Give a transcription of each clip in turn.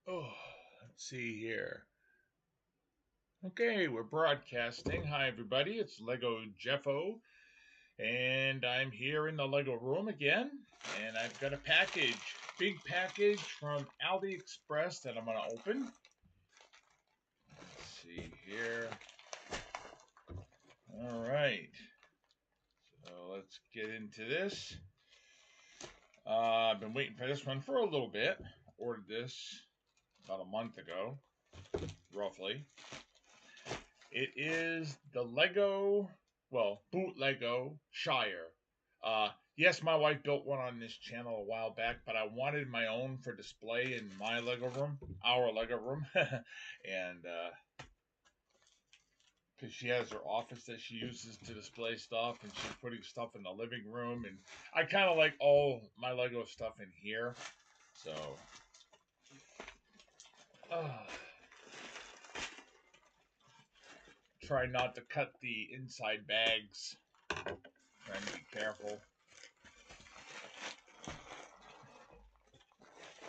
Oh, let's see here. Okay, we're broadcasting. Hi, everybody. It's Lego Jeffo, and I'm here in the Lego room again. And I've got a big package from AliExpress that I'm going to open. Let's see here. All right. So let's get into this. I've been waiting for this one for a little bit. Ordered this about a month ago, roughly. It is the boot Lego Shire. Yes, my wife built one on this channel a while back, but I wanted my own for display in my Lego room, our Lego room, and because she has her office that she uses to display stuff, and she's putting stuff in the living room, and I kind of like all my Lego stuff in here, so. Try not to cut the inside bags. Trying to be careful.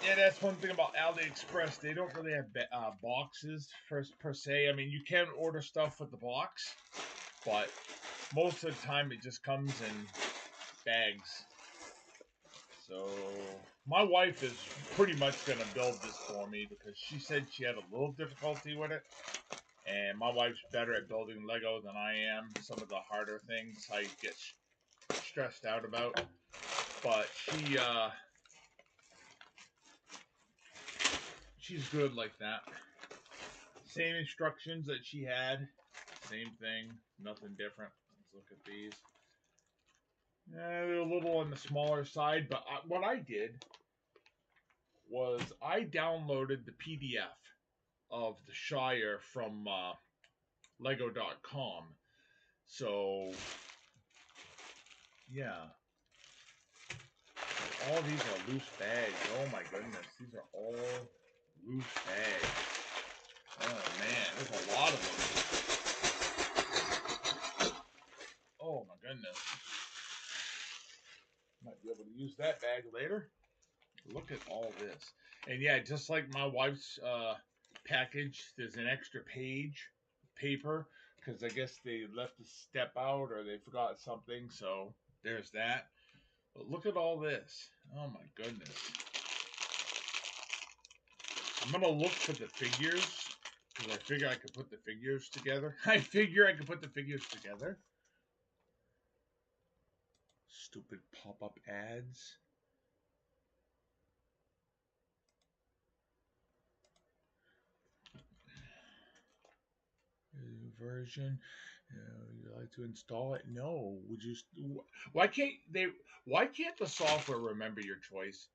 Yeah, that's one thing about AliExpress. They don't really have boxes per se. I mean, you can order stuff with the box, but most of the time it just comes in bags. So my wife is pretty much going to build this for me because she said she had a little difficulty with it. And my wife's better at building Lego than I am. Some of the harder things I get stressed out about. But she's good like that. Same instructions that she had. Same thing. Nothing different. Let's look at these. They're a little on the smaller side, but what I did was I downloaded the PDF of the Shire from Lego.com. So, yeah. All these are loose bags. Oh my goodness. These are all loose bags. Oh man, there's a lot of them. Oh my goodness. Might be able to use that bag later. Look at all this. And yeah, just like my wife's package, there's an extra page paper because I guess they left a step out or they forgot something. So there's that. But look at all this. Oh my goodness. I'm going to look for the figures because I figure I could put the figures together. I figure I could put the figures together. Stupid pop-up ads. Version. You like to install it? No. Would you? Why can't they? Why can't the software remember your choice?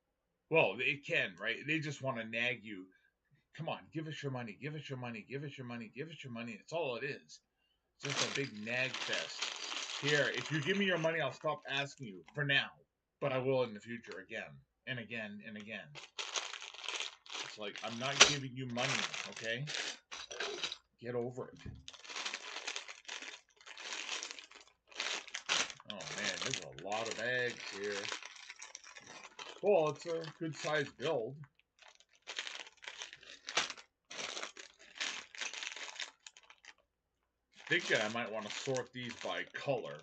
Well, it can, right? They just want to nag you. Come on, give us your money. Give us your money. Give us your money. Give us your money. It's all it is. It's just a big nag fest. Here, if you give me your money, I'll stop asking you for now, but I will in the future again and again and again. It's like I'm not giving you money, okay? Get over it. Oh man, there's a lot of bags here. Well, it's a good sized build. Thinking I might want to sort these by color.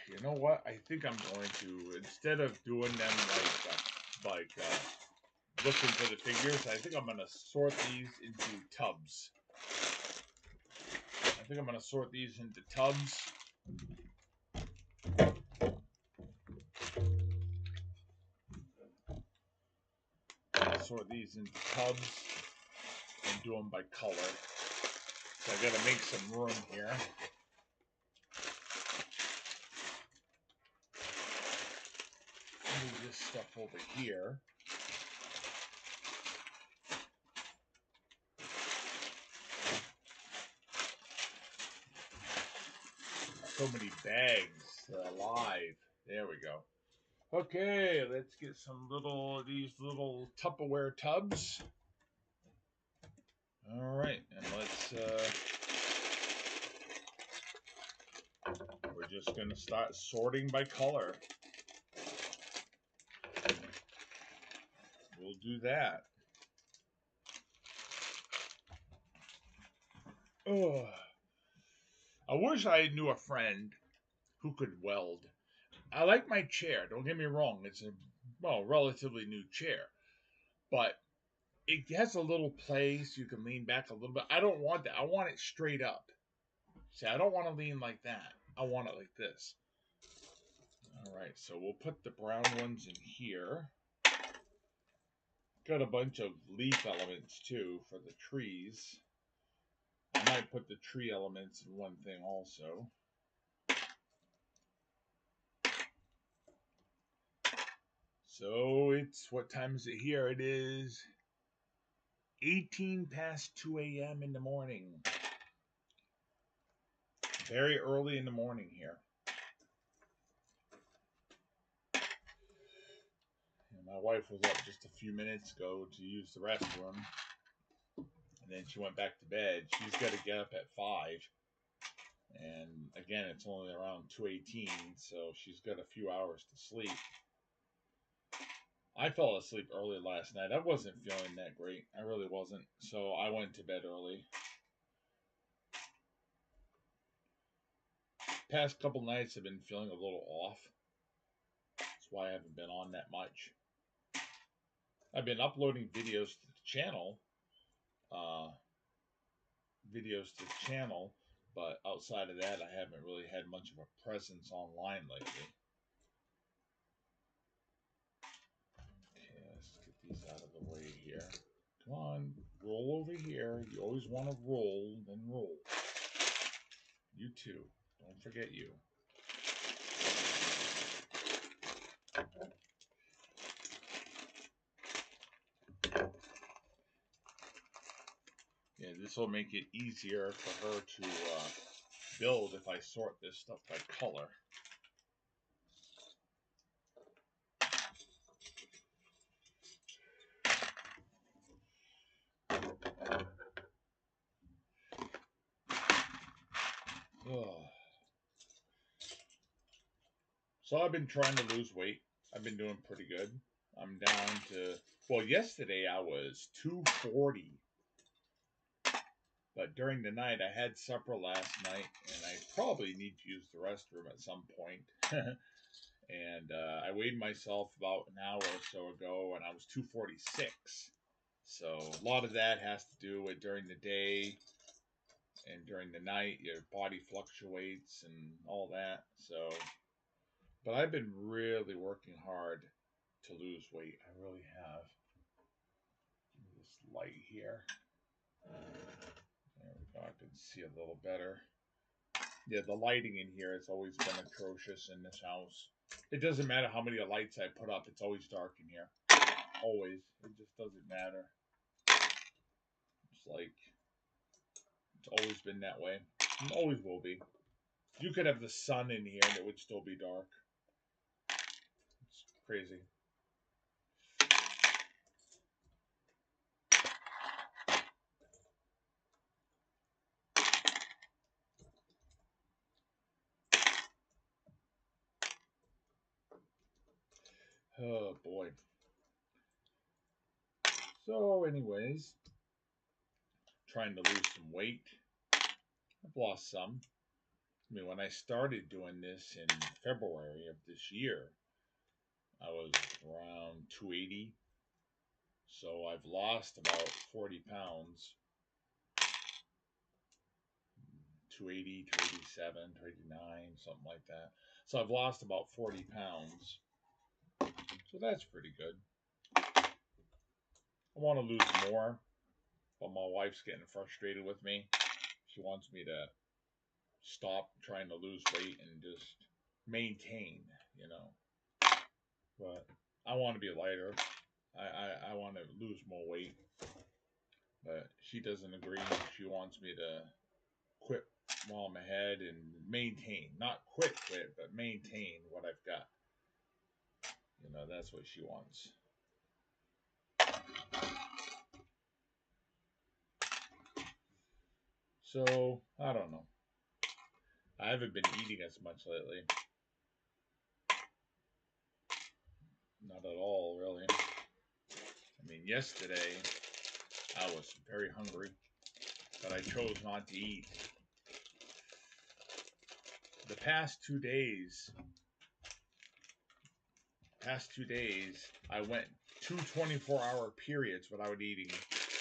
You know what? I think I'm going to, instead of doing them looking for the figures, I think I'm going to sort these into tubs. I think I'm going to sort these into tubs. Sort these into tubs and do them by color. So I got to make some room here. Move this stuff over here. So many bags alive. There we go. Okay, let's get these little Tupperware tubs. All right, and we're just gonna start sorting by color. We'll do that. Oh, I wish I knew a friend who could weld. I like my chair. Don't get me wrong. It's a relatively new chair, but it has a little place you can lean back a little bit. I don't want that. I want it straight up. See, I don't want to lean like that. I want it like this. All right, so we'll put the brown ones in here. Got a bunch of leaf elements too for the trees. I might put the tree elements in one thing also. So it's, what time is it here? It is 18 past 2 a.m. in the morning. Very early in the morning here. And my wife was up just a few minutes ago to use the restroom. And then she went back to bed. She's got to get up at 5. And again, it's only around 2:18, so she's got a few hours to sleep. I fell asleep early last night. I wasn't feeling that great. I really wasn't. So I went to bed early. Past couple nights I've been feeling a little off. That's why I haven't been on that much. I've been uploading videos to the channel. But outside of that, I haven't really had much of a presence online lately. Okay, let's get these out of the way here. Come on, roll over here. You always want to roll, then roll. You too. Don't forget you. Yeah, this will make it easier for her to build if I sort this stuff by color. Oh. So I've been trying to lose weight. I've been doing pretty good. I'm down to, well, yesterday I was 240. But during the night, I had supper last night, and I probably need to use the restroom at some point. And I weighed myself about an hour or so ago, and I was 246. So a lot of that has to do with during the day and during the night, your body fluctuates and all that. So, but I've been really working hard to lose weight. I really have. This light here. There we go. I can see a little better. Yeah, the lighting in here has always been atrocious in this house. It doesn't matter how many lights I put up, it's always dark in here. Always. It just doesn't matter. It's like, it's always been that way. And always will be. You could have the sun in here and it would still be dark. It's crazy. Oh boy. So anyways, trying to lose some weight. I've lost some. I mean, when I started doing this in February of this year, I was around 280. So I've lost about 40 pounds. 280, 287, 289, something like that. So I've lost about 40 pounds. So that's pretty good. I want to lose more, but my wife's getting frustrated with me. She wants me to stop trying to lose weight and just maintain, you know. But I want to be lighter. I want to lose more weight. But she doesn't agree. She wants me to quit while I'm ahead and maintain. Not quit, but maintain what I've got. You know, that's what she wants. So, I don't know. I haven't been eating as much lately. Not at all, really. I mean, And yesterday, I was very hungry, but I chose not to eat. The past 2 days, I went 24-hour periods without eating.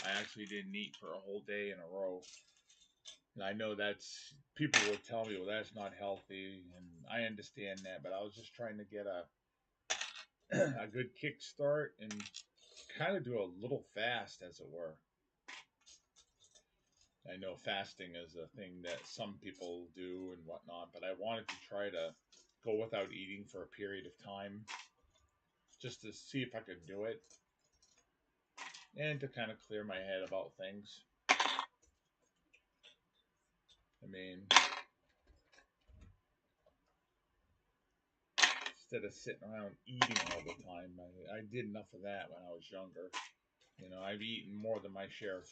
I actually didn't eat for a whole day in a row. And I know that's, people will tell me, well, that's not healthy, and I understand that, but I was just trying to get a good kickstart and kind of do a little fast, as it were. I know fasting is a thing that some people do and whatnot, but I wanted to try to go without eating for a period of time just to see if I could do it and to kind of clear my head about things. I mean, instead of sitting around eating all the time, I did enough of that when I was younger. You know, I've eaten more than my fair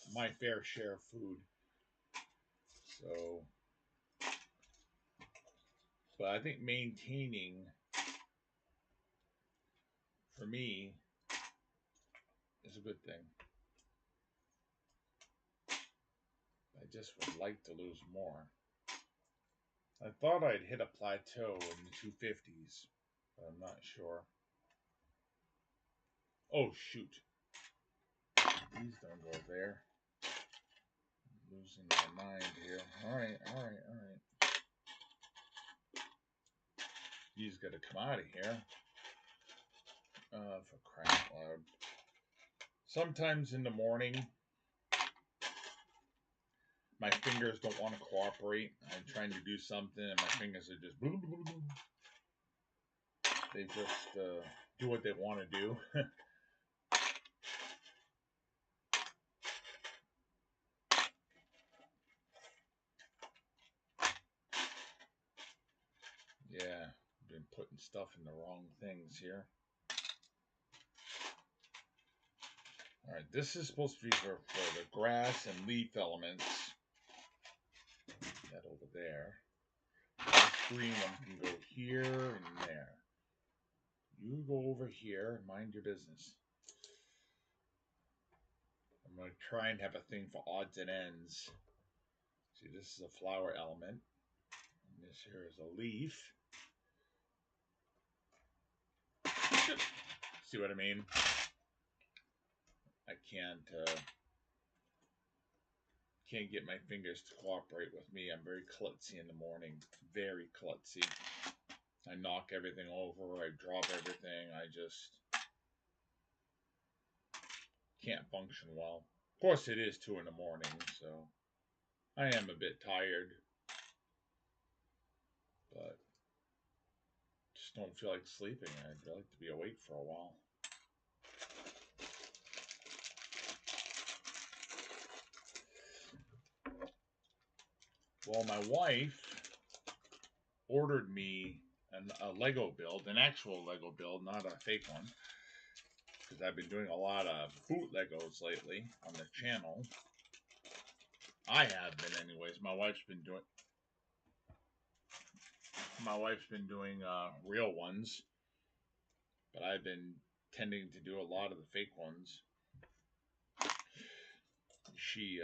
share of food. So, but I think maintaining for me is a good thing. I just would like to lose more. I thought I'd hit a plateau in the 250s, but I'm not sure. Oh, shoot. Please don't go there. I'm losing my mind here. Alright. He's got to come out of here. For crying out loud. Sometimes in the morning, my fingers don't want to cooperate. I'm trying to do something, and my fingers are just... They just do what they want to do. Yeah, been putting stuff in the wrong things here. Alright, this is supposed to be for the grass and leaf elements. That over there. This green one can go here and there. You go over here and mind your business. I'm going to try and have a thing for odds and ends. See, this is a flower element. And this here is a leaf. See what I mean? I can't get my fingers to cooperate with me. I'm very klutzy in the morning. Very klutzy. I knock everything over. I drop everything. I just can't function well. Of course, it is 2 in the morning, so I am a bit tired. But just don't feel like sleeping. I'd like to be awake for a while. Well, my wife ordered me a Lego build, an actual Lego build, not a fake one, because I've been doing a lot of boot Legos lately on the channel. I have been, anyways. My wife's been doing real ones, but I've been tending to do a lot of the fake ones. She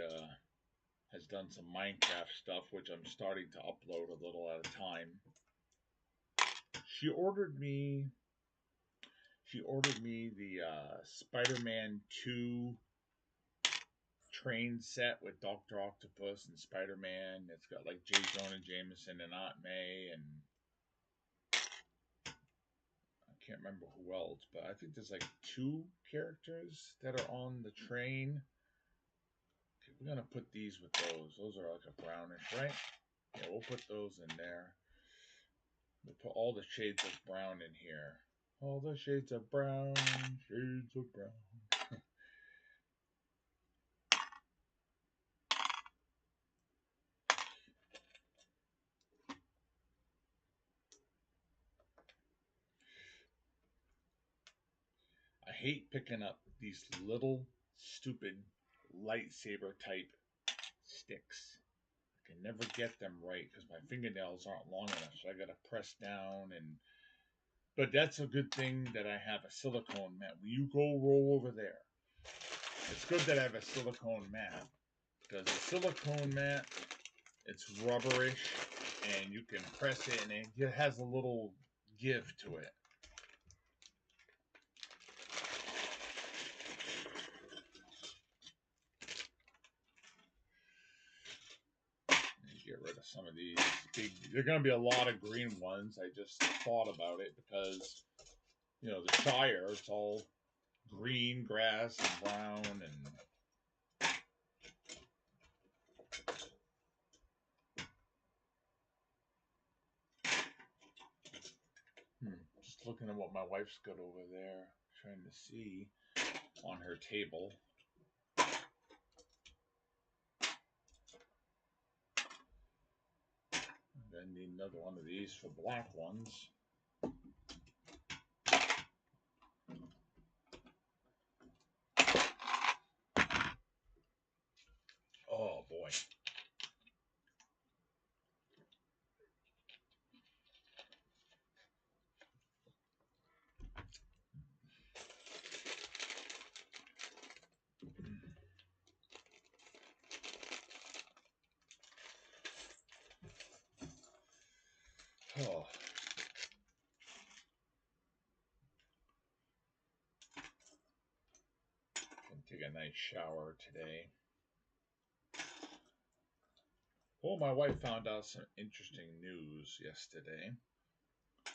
has done some Minecraft stuff, which I'm starting to upload a little at a time. She ordered me the Spider-Man 2 train set with Dr. Octopus and Spider-Man. It's got like J. Jonah Jameson and Aunt May, and I can't remember who else, but I think there's like 2 characters that are on the train. Okay, we're gonna put these with those. Those are like a brownish, right? Yeah, we'll put those in there. We'll put all the shades of brown in here. All the shades of brown, shades of brown. I hate picking up these little stupid lightsaber type sticks. I can never get them right because my fingernails aren't long enough, so I gotta press down and. But that's a good thing that I have a silicone mat. You go roll over there. It's good that I have a silicone mat, because the silicone mat, it's rubberish, and you can press it, and it has a little give to it. Get rid of some of these big. There are going to be a lot of green ones. I just thought about it because, you know, the Shire, it's all green grass and brown and just looking at what my wife's got over there, trying to see on her table. I need another one of these for black ones. Oh boy. Oh. Gonna take a nice shower today. Well, my wife found out some interesting news yesterday.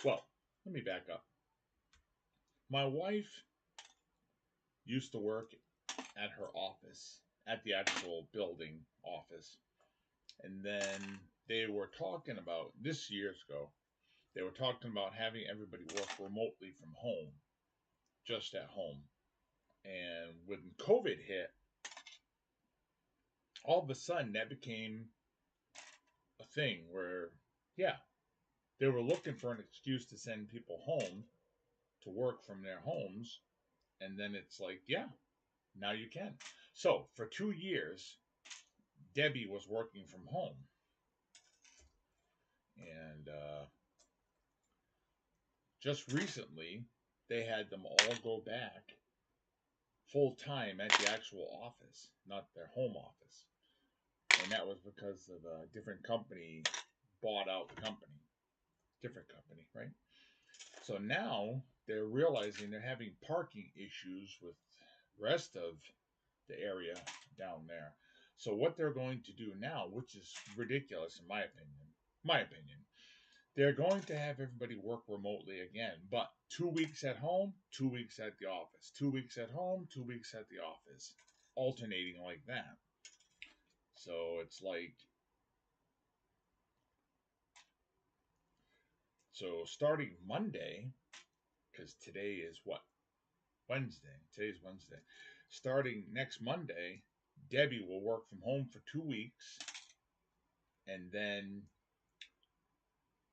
Well, let me back up. My wife used to work at her office, at the actual building office. And then they were talking about, this years ago, they were talking about having everybody work remotely from home, just at home. And when COVID hit, all of a sudden that became a thing where, yeah, they were looking for an excuse to send people home to work from their homes. And then it's like, yeah, now you can. So for 2 years, Debbie was working from home. And just recently, they had them all go back full time at the actual office, not their home office. And that was because of a different company bought out the company. Different company, right? So now they're realizing they're having parking issues with the rest of the area down there. So what they're going to do now, which is ridiculous in my opinion, they're going to have everybody work remotely again, but 2 weeks at home, 2 weeks at the office, 2 weeks at home, 2 weeks at the office, alternating like that. So it's like, so starting Monday, because today is what? Wednesday. Today's Wednesday. Starting next Monday, Debbie will work from home for 2 weeks and then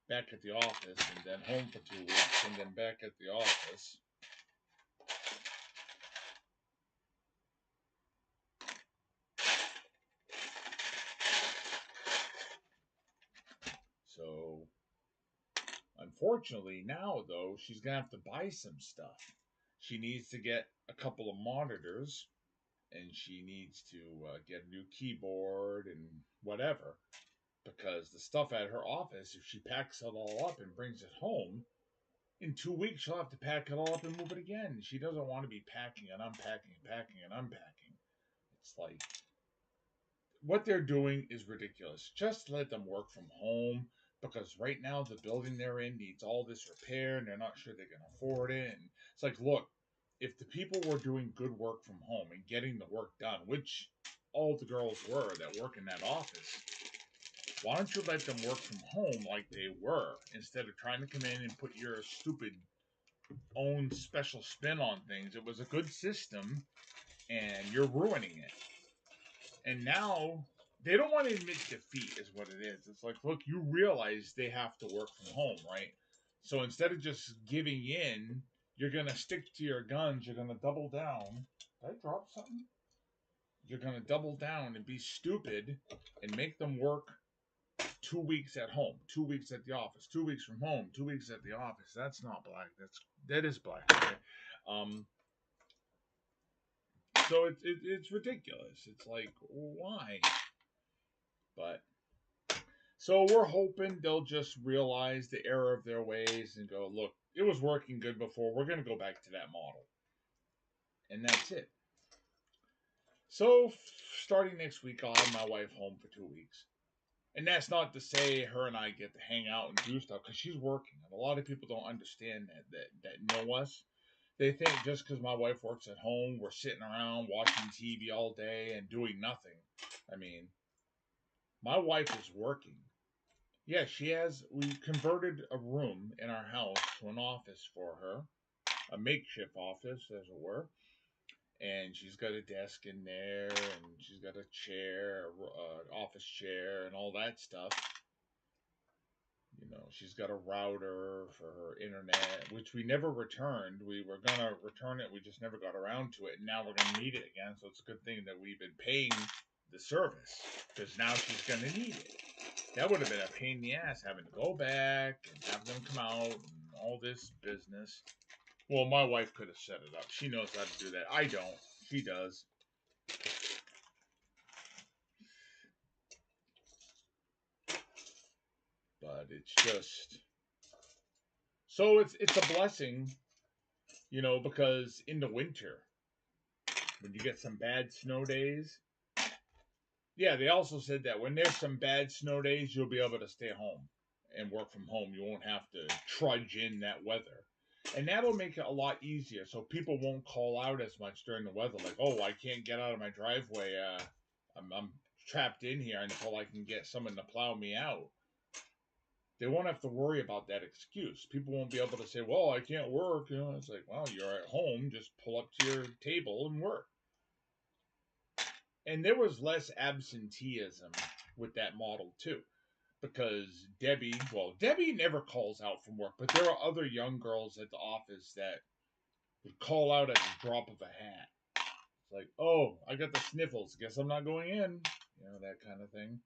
back at the office and then home for 2 weeks and then back at the office. So unfortunately, now though, she's gonna have to buy some stuff. She needs to get a couple of monitors, and she needs to get a new keyboard and whatever. Because the stuff at her office, if she packs it all up and brings it home, in 2 weeks she'll have to pack it all up and move it again. She doesn't want to be packing and unpacking and packing and unpacking. It's like, what they're doing is ridiculous. Just let them work from home, because right now the building they're in needs all this repair and they're not sure they can afford it. And it's like, look, if the people were doing good work from home and getting the work done, which all the girls were that work in that office, why don't you let them work from home like they were, instead of trying to come in and put your stupid own special spin on things? It was a good system and you're ruining it. And now they don't want to admit defeat, is what it is. It's like, look, you realize they have to work from home, right? So instead of just giving in, you're gonna stick to your guns. You're gonna double down. Did I drop something? You're gonna double down and be stupid and make them work 2 weeks at home, 2 weeks at the office, 2 weeks from home, 2 weeks at the office. That's not black. That is black. Okay? So it's ridiculous. It's like, why? But so we're hoping they'll just realize the error of their ways and go, look, it was working good before. We're going to go back to that model. And that's it. So starting next week, I'll have my wife home for 2 weeks. And that's not to say her and I get to hang out and do stuff because she's working. And a lot of people don't understand that know us. They think just because my wife works at home, we're sitting around watching TV all day and doing nothing. I mean, my wife is working. Yeah, she has. We converted a room in our house to an office for her, a makeshift office, as it were. And she's got a desk in there, and she's got a chair, office chair, and all that stuff. You know, she's got a router for her internet, which we never returned. We were gonna return it, we just never got around to it. And now we're gonna need it again, so it's a good thing that we've been paying the service because now she's gonna need it. That would have been a pain in the ass having to go back and have them come out and all this business. Well, my wife could have set it up. She knows how to do that. I don't. She does. But it's just so it's a blessing, because in the winter when you get some bad snow days, yeah, they also said that when there's some bad snow days, you'll be able to stay home and work from home. You won't have to trudge in that weather. And that'll make it a lot easier so people won't call out as much during the weather. Like, oh, I can't get out of my driveway. I'm trapped in here until I can get someone to plow me out. They won't have to worry about that excuse. People won't be able to say, well, I can't work. It's like, well, you're at home. Just pull up to your table and work. And there was less absenteeism with that model too, because Debbie never calls out from work, but there are other young girls at the office that would call out at the drop of a hat. It's like, oh, I got the sniffles, guess I'm not going in, that kind of thing.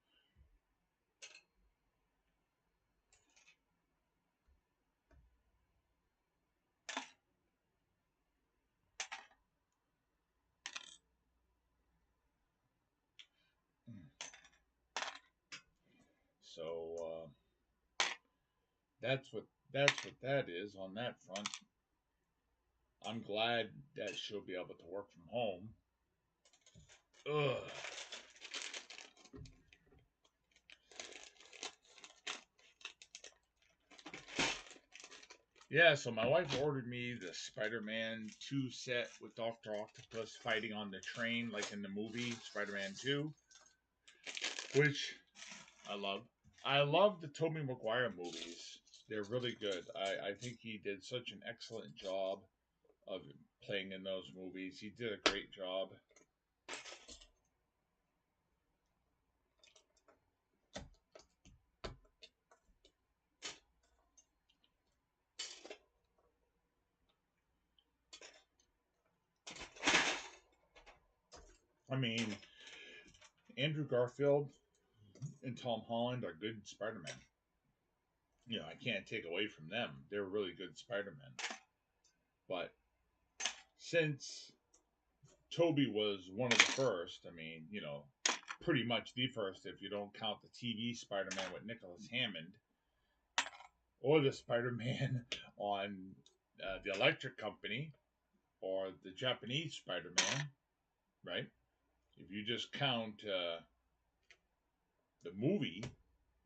So that's what that is on that front. I'm glad that she'll be able to work from home. Ugh. Yeah, so my wife ordered me the Spider-Man 2 set with Dr. Octopus fighting on the train like in the movie Spider-Man 2, which I love. I love the Tobey Maguire movies. They're really good. I think he did such an excellent job of playing in those movies. He did a great job. I mean, Andrew Garfield and Tom Holland are good Spider-Man. I can't take away from them. They're really good Spider-Men. But since Toby was one of the first, I mean, pretty much the first if you don't count the TV Spider-Man with Nicholas Hammond or the Spider-Man on the Electric Company or the Japanese Spider-Man, right? If you just count the movie,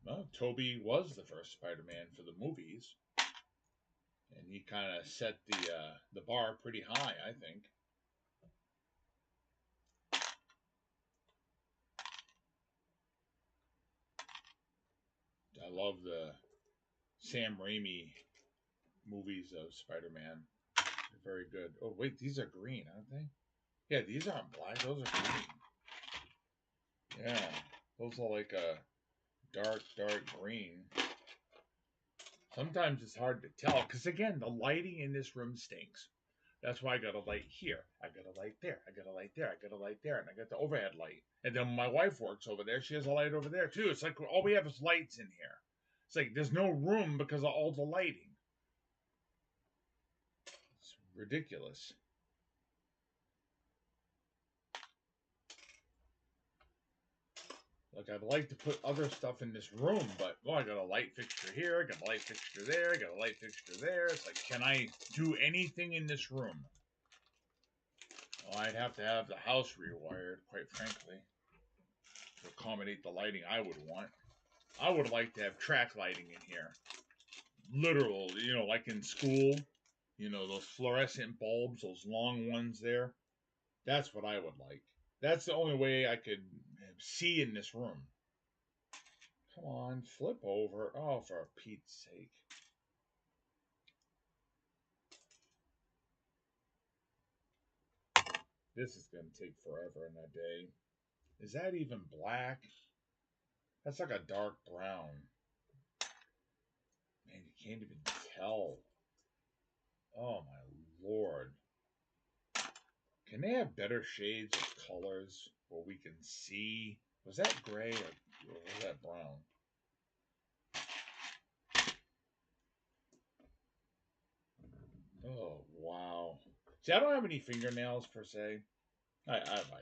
well, Toby was the first Spider-Man for the movies, and he kind of set the bar pretty high, I think. I love the Sam Raimi movies of Spider-Man. They're very good. Oh wait, these are green, aren't they? Yeah, these aren't black. Those are green. Yeah, those are like a dark green. Sometimes it's hard to tell because again, the lighting in this room stinks. That's why I got a light here. I got a light there. I got a light there. I got a light there, and I got the overhead light. And then my wife works over there. She has a light over there too. It's like all we have is lights in here. It's like there's no room because of all the lighting. It's ridiculous. Like, I'd like to put other stuff in this room, but, well, I got a light fixture here, I got a light fixture there, I got a light fixture there. It's like, can I do anything in this room? Well, I'd have to have the house rewired, quite frankly, to accommodate the lighting I would want. I would like to have track lighting in here. Literal, like in school, those fluorescent bulbs, those long ones there. That's what I would like. That's the only way I could see in this room. Come on, flip over. Oh, for Pete's sake. This is going to take forever and a day. Is that even black? That's like a dark brown. Man, you can't even tell. Oh, my Lord. Can they have better shades of colors where we can see? Was that gray or was that brown? Oh, wow. See, I don't have any fingernails per se. I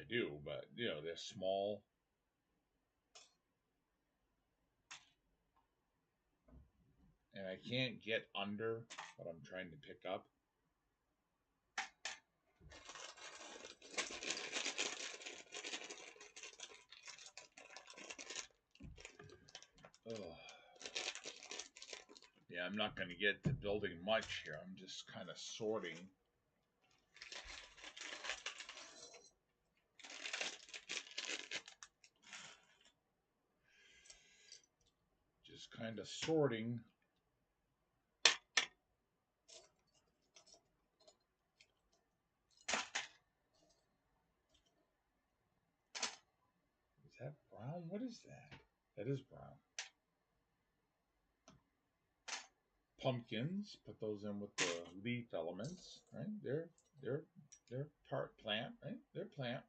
do, but, they're small. And I can't get under what I'm trying to pick up. Ugh. Yeah, I'm not going to get to building much here. I'm just kind of sorting. Just kind of sorting. Is that brown? What is that? That is brown. Pumpkins. Put those in with the leaf elements, right? They're part plant, right? They're plant.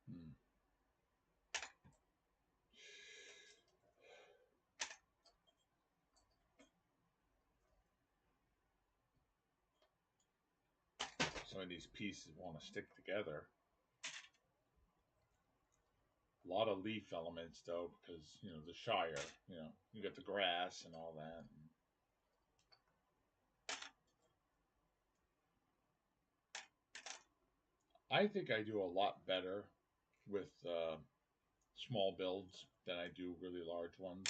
Hmm. Some of these pieces want to stick together. A lot of leaf elements, though, because, the Shire, you got the grass and all that. I think I do a lot better with small builds than I do really large ones.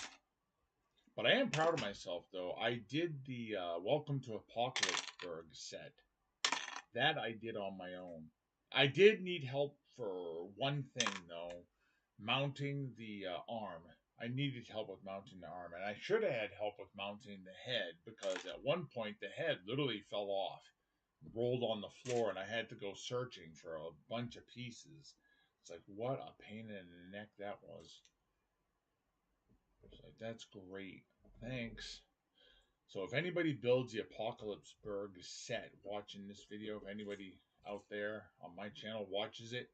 But I am proud of myself, though. I did the Welcome to Apocalypseburg set. That I did on my own. I did need help for one thing, though. Mounting the arm. I needed help with mounting the arm. And I should have had help with mounting the head, because at one point the head literally fell off, rolled on the floor, and I had to go searching for a bunch of pieces. It's like, what a pain in the neck that was. It's like, that's great. Thanks. So if anybody builds the Apocalypseburg set watching this video, if anybody out there on my channel watches it,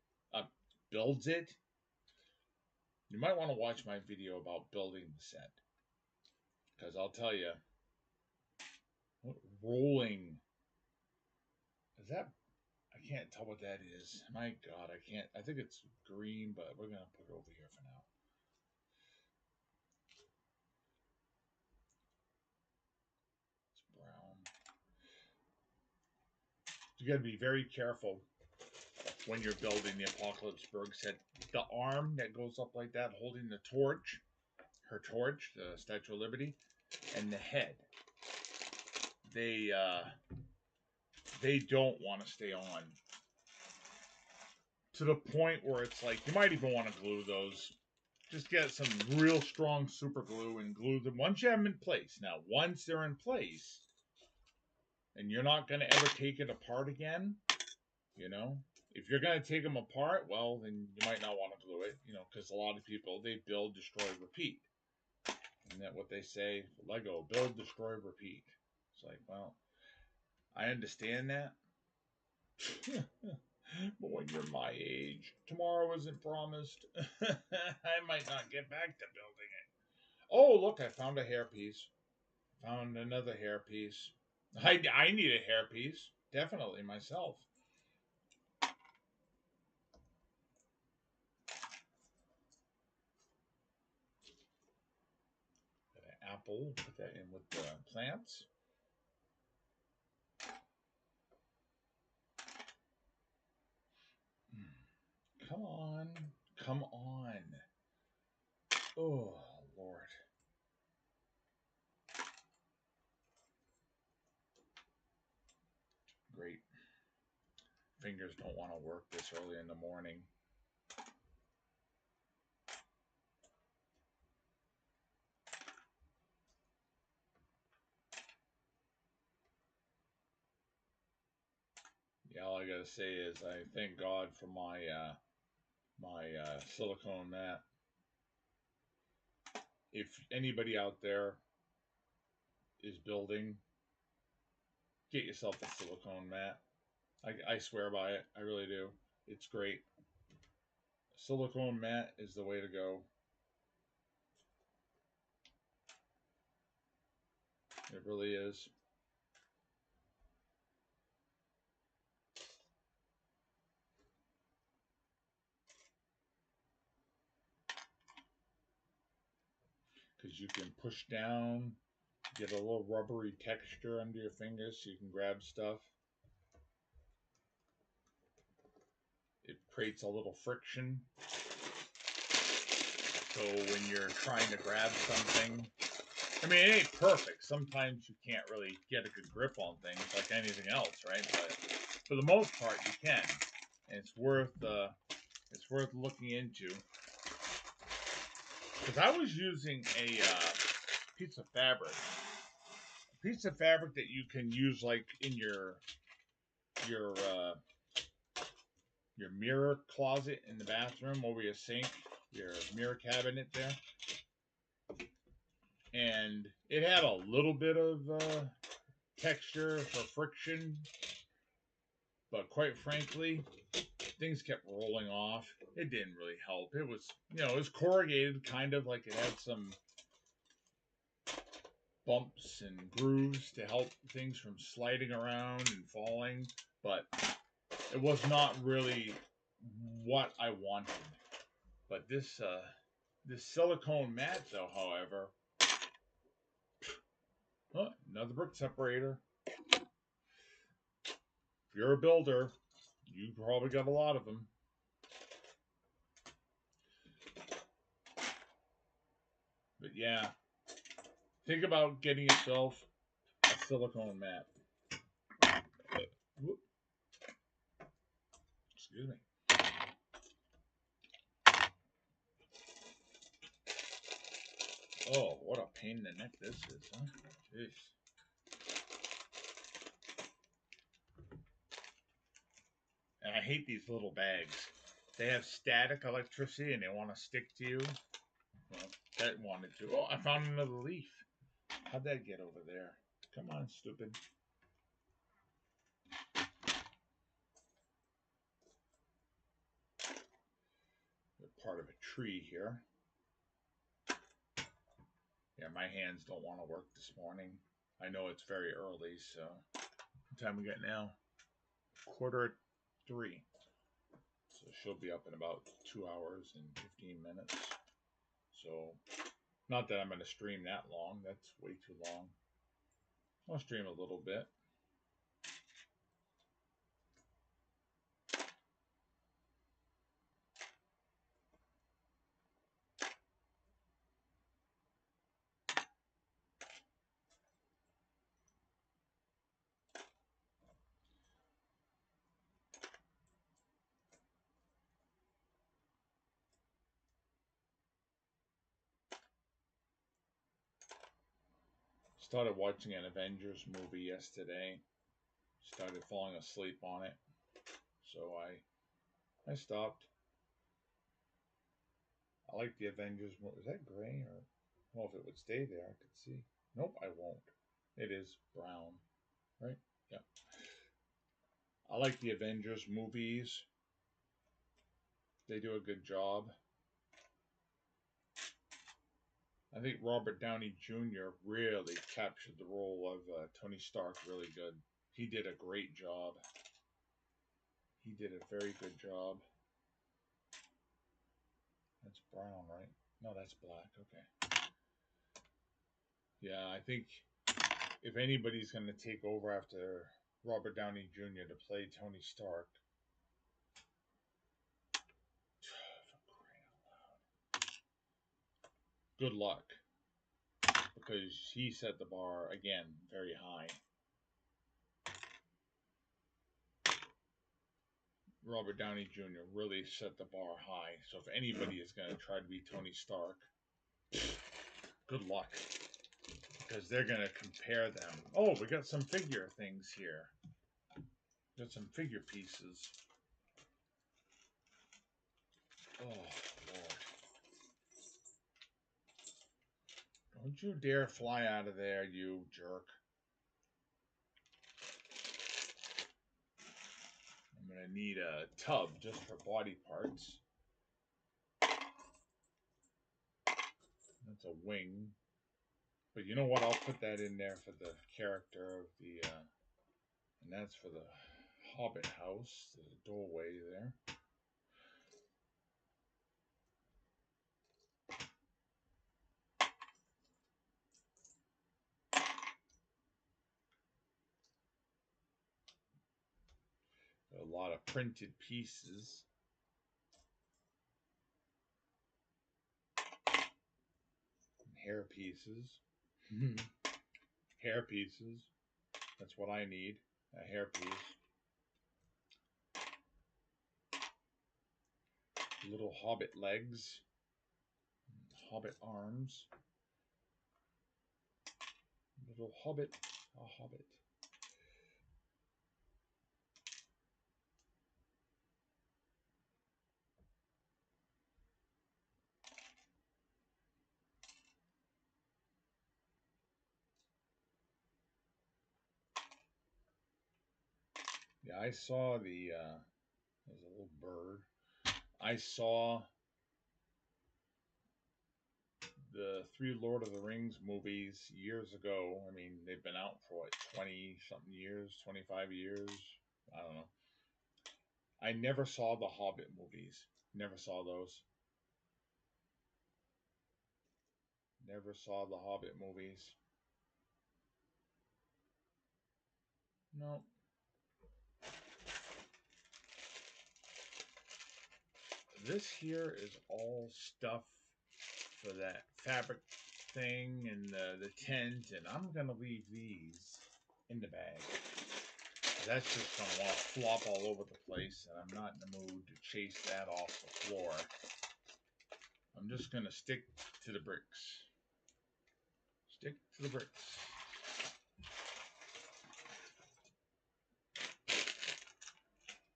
builds it, you might want to watch my video about building the set. Because I'll tell you, rolling, is that, I can't tell what that is. My God, I can't, I think it's green, but we're going to put it over here for now. It's brown. You got to be very careful when you're building the Apocalypseburg set. The arm that goes up like that, holding the torch, her torch, the Statue of Liberty, and the head. They don't want to stay on. To the point where it's like, you might even want to glue those. Just get some real strong super glue and glue them once you have them in place. Now, once they're in place, and you're not going to ever take it apart again, if you're going to take them apart, well, then you might not want to glue it, because a lot of people, they build, destroy, repeat. Isn't that what they say? Lego, build, destroy, repeat. It's like, well, I understand that. But when you're my age, tomorrow isn't promised. I might not get back to building it. Oh, look, I found a hairpiece. Found another hairpiece. I need a hairpiece. Definitely myself. apple. Put that in with the plants. Come on. Come on. Oh, Lord. Great. Fingers don't want to work this early in the morning. Yeah, all I gotta say is I thank God for my silicone mat. If anybody out there is building, get yourself a silicone mat. I swear by it. I really do. It's great. Silicone mat is the way to go. It really is. Because you can push down, get a little rubbery texture under your fingers so you can grab stuff. It creates a little friction. So when you're trying to grab something, I mean, it ain't perfect. Sometimes you can't really get a good grip on things like anything else, right? But for the most part, you can, and it's worth looking into. Because I was using a piece of fabric that you can use like in your your mirror closet in the bathroom over your sink, your mirror cabinet there, and it had a little bit of texture for friction, but quite frankly, things kept rolling off. It didn't really help. It was, it was corrugated, kind of like it had some bumps and grooves to help things from sliding around and falling, but it was not really what I wanted. But this silicone mat, though, however, another brick separator. If you're a builder, you probably got a lot of them. But yeah, think about getting yourself a silicone mat. Excuse me. Oh, what a pain in the neck this is, huh? Jeez. And I hate these little bags. They have static electricity and they want to stick to you. Well, that wanted to. Oh, I found another leaf. How'd that get over there? Come on, stupid. They're part of a tree here. Yeah, my hands don't want to work this morning. I know it's very early, so what time we got now? 2:45. So she'll be up in about 2 hours and 15 minutes. So, not that I'm going to stream that long. That's way too long. I'll stream a little bit. Started watching an Avengers movie yesterday. Started falling asleep on it. So I stopped. I like the Avengers movie. Is that gray or? Well, if it would stay there, I could see. Nope, I won't. It is brown, right? Yeah. I like the Avengers movies. They do a good job. I think Robert Downey Jr. really captured the role of Tony Stark really good. He did a great job. He did a very good job. That's brown, right? No, that's black. Okay. Yeah, I think if anybody's going to take over after Robert Downey Jr. to play Tony Stark, good luck, because he set the bar again very high. Robert Downey Jr. really set the bar high. So if anybody is going to try to be Tony Stark, good luck, because they're going to compare them. Oh, we got some figure things here. Got some figure pieces. Oh, Lord. Don't you dare fly out of there, you jerk. I'm going to need a tub just for body parts. That's a wing. But you know what? I'll put that in there for the character of the... and that's for the Hobbit house, the doorway there. A lot of printed pieces. Hair pieces. Hair pieces. That's what I need. A hair piece. Little hobbit legs. Hobbit arms. Little hobbit. A hobbit. Yeah, I saw the, there's a little bird. I saw the three Lord of the Rings movies years ago. I mean, they've been out for what, 20 something years, 25 years. I don't know. I never saw the Hobbit movies. Never saw those. Never saw the Hobbit movies. No. This here is all stuff for that fabric thing and the tent, and I'm gonna leave these in the bag. That's just gonna want to flop all over the place, and I'm not in the mood to chase that off the floor. I'm just gonna stick to the bricks. Stick to the bricks.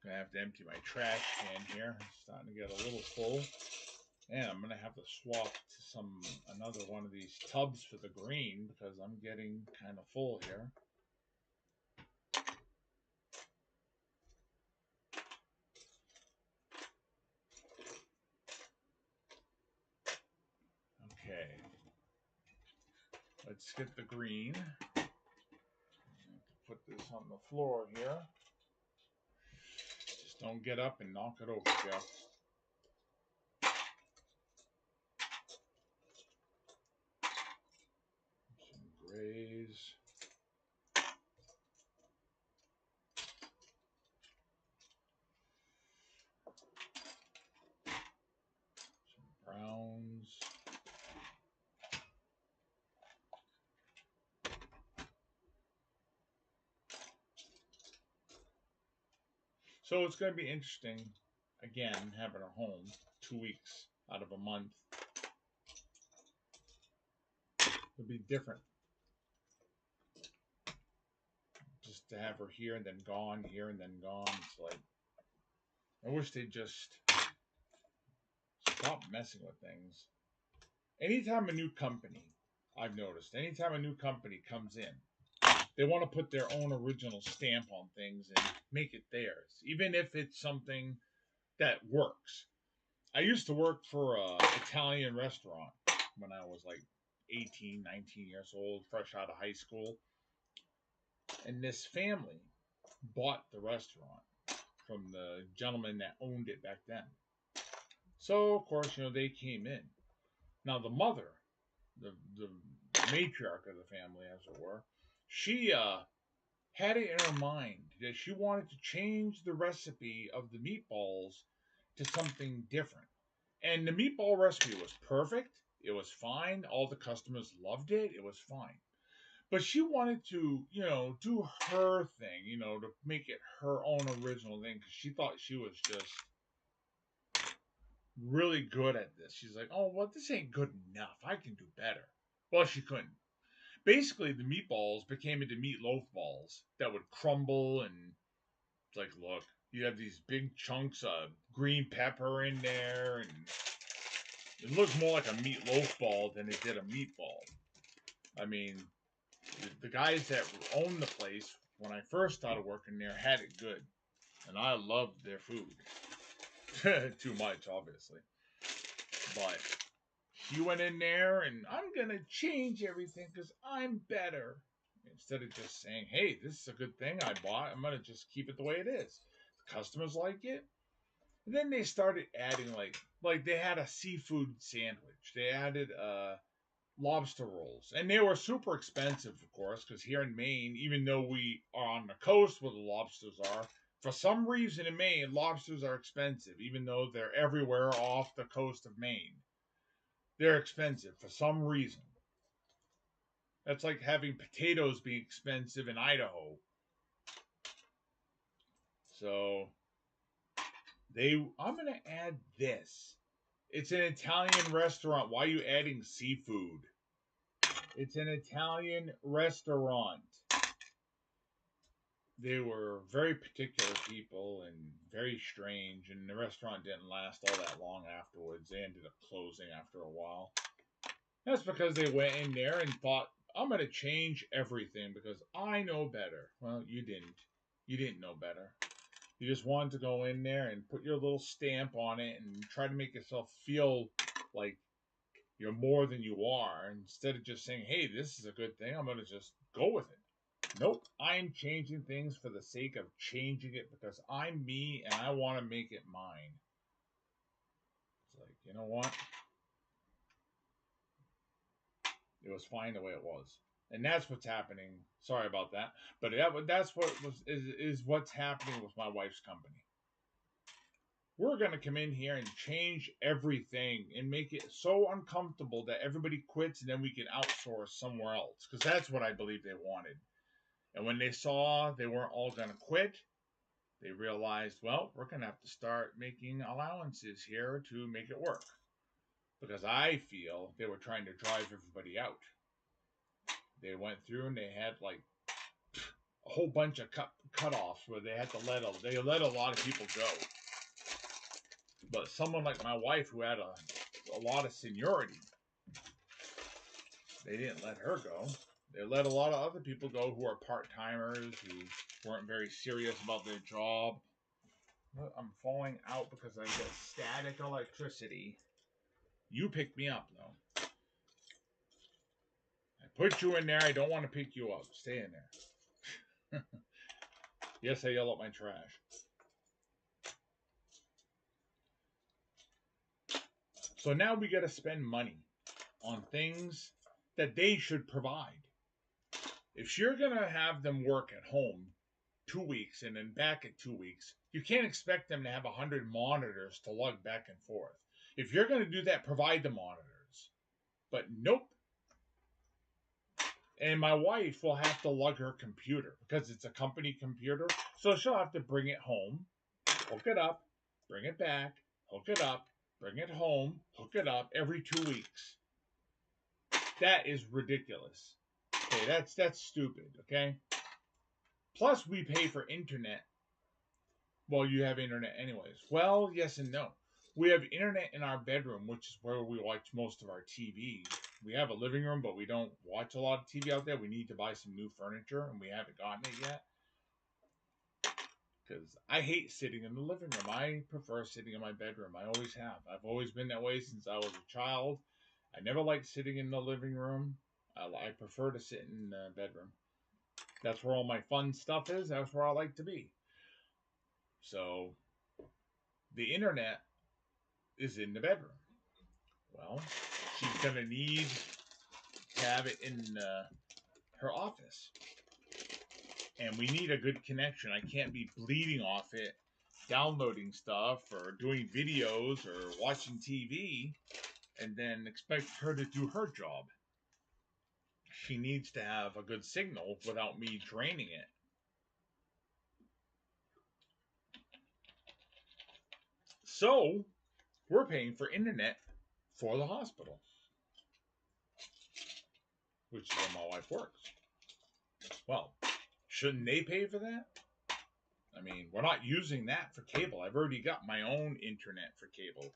Gonna have to empty my trash can here. It's starting to get a little full. And I'm gonna have to swap to another one of these tubs for the green because I'm getting kind of full here. Okay. Let's get the green. Put this on the floor here. Just don't get up and knock it over, Jeff. Some grays. Some browns. So it's going to be interesting, again, having her home 2 weeks out of a month. It'll be different. Just to have her here and then gone, here and then gone. It's like, I wish they'd just stop messing with things. Anytime a new company, I've noticed, anytime a new company comes in, they want to put their own original stamp on things and make it theirs, even if it's something that works. I used to work for an Italian restaurant when I was like 18, 19 years old, fresh out of high school. And this family bought the restaurant from the gentleman that owned it back then. So, of course, they came in. Now, the mother, the matriarch of the family, as it were, she had it in her mind that she wanted to change the recipe of the meatballs to something different. And the meatball recipe was perfect. It was fine. All the customers loved it. It was fine. But she wanted to, do her thing, to make it her own original thing because she thought she was just really good at this. She's like, oh, well, this ain't good enough. I can do better. Well, she couldn't. Basically, the meatballs became into meatloaf balls that would crumble, and it's like, look, you have these big chunks of green pepper in there, and it looked more like a meatloaf ball than it did a meatball. I mean, the guys that owned the place when I first started working there had it good, and I loved their food. Too much, obviously, but she went in there and I'm gonna change everything because I'm better. Instead of just saying, "Hey, this is a good thing I bought. I'm gonna just keep it the way it is." The customers like it. And then they started adding like they had a seafood sandwich. They added lobster rolls, and they were super expensive, of course, because here in Maine, even though we are on the coast where the lobsters are, for some reason in Maine, lobsters are expensive, even though they're everywhere off the coast of Maine. They're expensive for some reason. That's like having potatoes be expensive in Idaho. So I'm gonna add this. It's an Italian restaurant. Why are you adding seafood? It's an Italian restaurant. They were very particular people and very strange, and the restaurant didn't last all that long afterwards. They ended up closing after a while. That's because they went in there and thought, I'm going to change everything because I know better. Well, you didn't. You didn't know better. You just wanted to go in there and put your little stamp on it and try to make yourself feel like you're more than you are instead of just saying, hey, this is a good thing. I'm going to just go with it. Nope. I'm changing things for the sake of changing it because I'm me and I want to make it mine. It's like, you know what? It was fine the way it was, and that's what's happening. Sorry about that, but that's what is what's happening with my wife's company. We're gonna come in here and change everything and make it so uncomfortable that everybody quits, and then we can outsource somewhere else because that's what I believe they wanted. And when they saw they weren't all gonna quit, they realized, well, we're gonna have to start making allowances here to make it work. Because I feel they were trying to drive everybody out. They went through and they had like a whole bunch of cutoffs where they had to let a lot of people go. But someone like my wife who had a lot of seniority, they didn't let her go. They let a lot of other people go who are part timers who weren't very serious about their job. I'm falling out because I get static electricity. You picked me up though. I put you in there. I don't want to pick you up. Stay in there. Yes, I yell at my trash. So now we got to spend money on things that they should provide. If you're going to have them work at home 2 weeks and then back at 2 weeks, you can't expect them to have 100 monitors to lug back and forth. If you're going to do that, provide the monitors. But nope. And my wife will have to lug her computer because it's a company computer. So she'll have to bring it home, hook it up, bring it back, hook it up, bring it home, hook it up every 2 weeks. That is ridiculous. Okay, that's stupid, okay? Plus we pay for internet. Well, you have internet anyways. Well, yes and no. We have internet in our bedroom, which is where we watch most of our TV. We have a living room, but we don't watch a lot of TV out there. We need to buy some new furniture, and we haven't gotten it yet. Because I hate sitting in the living room. I prefer sitting in my bedroom. I always have. I've always been that way since I was a child. I never liked sitting in the living room. I prefer to sit in the bedroom. That's where all my fun stuff is. That's where I like to be. So, the internet is in the bedroom. Well, she's going to need to have it in her office. And we need a good connection. I can't be bleeding off it, downloading stuff or doing videos or watching TV and then expect her to do her job. She needs to have a good signal without me draining it. So, we're paying for internet for the hospital, which is where my wife works. Well, shouldn't they pay for that? I mean, we're not using that for cable. I've already got my own internet for cable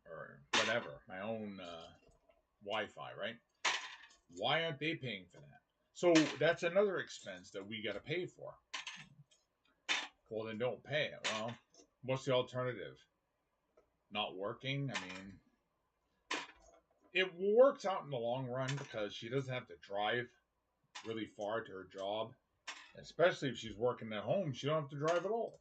or whatever, my own Wi-Fi, right? Why aren't they paying for that? So that's another expense that we got to pay for. Well, then don't pay it. Well, what's the alternative? Not working? I mean, it works out in the long run because she doesn't have to drive really far to her job. Especially if she's working at home, she don't have to drive at all.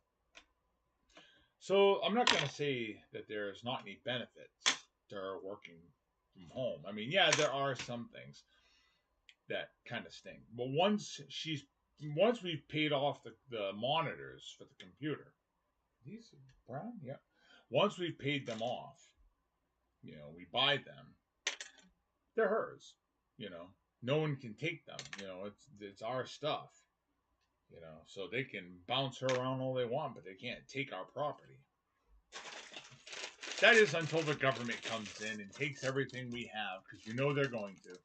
So I'm not going to say that there's not any benefits to her working from home. I mean, yeah, there are some things that kind of stink. But once we've paid off the monitors for the computer, these are brown, yeah. Once we've paid them off, we buy them. They're hers. No one can take them. It's our stuff. So they can bounce her around all they want, but they can't take our property. That is until the government comes in and takes everything we have, because they're going to.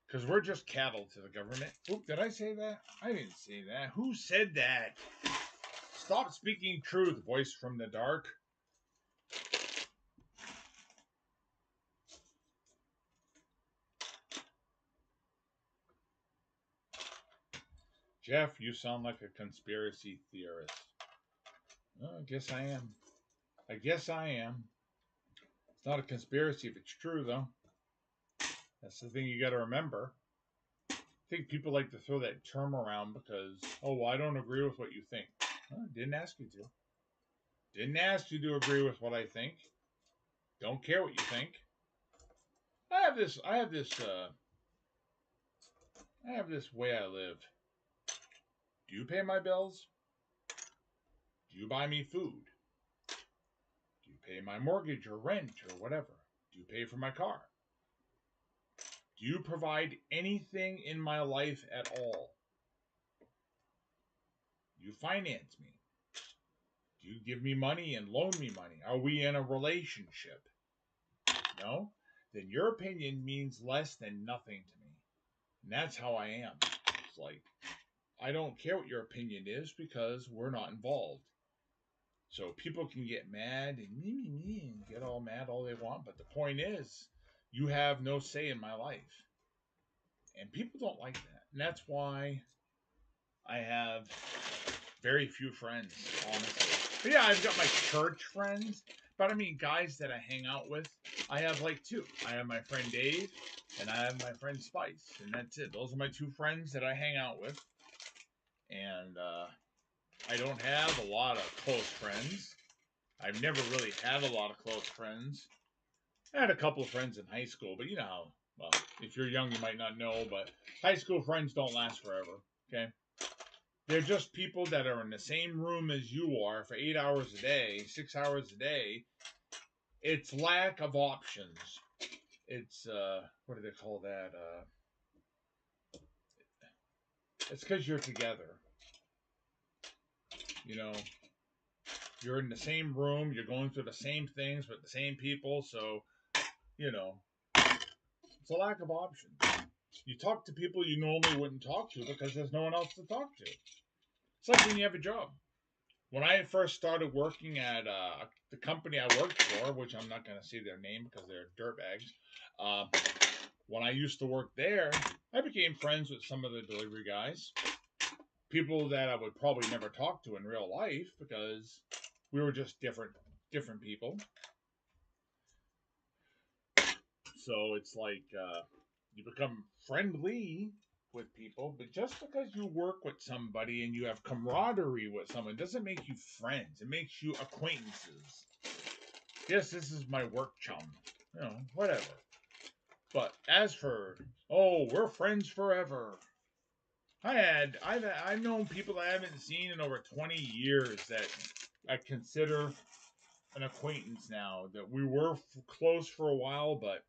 Because we're just cattle to the government. Oop, did I say that? I didn't say that. Who said that? Stop speaking truth, voice from the dark. Jeff, you sound like a conspiracy theorist. Oh, I guess I am. It's not a conspiracy if it's true, though. That's the thing you got to remember. I think people like to throw that term around because, I don't agree with what you think. Well, I didn't ask you to. Didn't ask you to agree with what I think. Don't care what you think. I have this way I live. Do you pay my bills? Do you buy me food? Do you pay my mortgage or rent or whatever? Do you pay for my car? Do you provide anything in my life at all? Do you finance me? Do you give me money and loan me money? Are we in a relationship? No? Then your opinion means less than nothing to me. And that's how I am. It's like, I don't care what your opinion is because we're not involved. So people can get mad and get all mad all they want. But the point is, you have no say in my life. And people don't like that. And that's why I have very few friends, honestly. But yeah, I've got my church friends. But I mean, guys that I hang out with, I have like two. I have my friend Dave, and I have my friend Spice. And that's it. Those are my two friends that I hang out with. And I don't have a lot of close friends. I've never really had a lot of close friends. I had a couple of friends in high school, but well, if you're young, you might not know, but high school friends don't last forever, okay? They're just people that are in the same room as you are for 8 hours a day, 6 hours a day. It's lack of options. It's, what do they call that? It's because you're together. You're in the same room, you're going through the same things with the same people, so, it's a lack of options. You talk to people you normally wouldn't talk to because there's no one else to talk to. It's like when you have a job. When I first started working at the company I worked for, which I'm not going to say their name because they're dirtbags, when I used to work there, I became friends with some of the delivery guys. People that I would probably never talk to in real life because we were just different people. So it's like you become friendly with people, but just because you work with somebody and you have camaraderie with someone doesn't make you friends. It makes you acquaintances. Yes, this is my work chum. Whatever. But as for, oh, we're friends forever. I've known people that I haven't seen in over 20 years that I consider an acquaintance now. That we were close for a while, but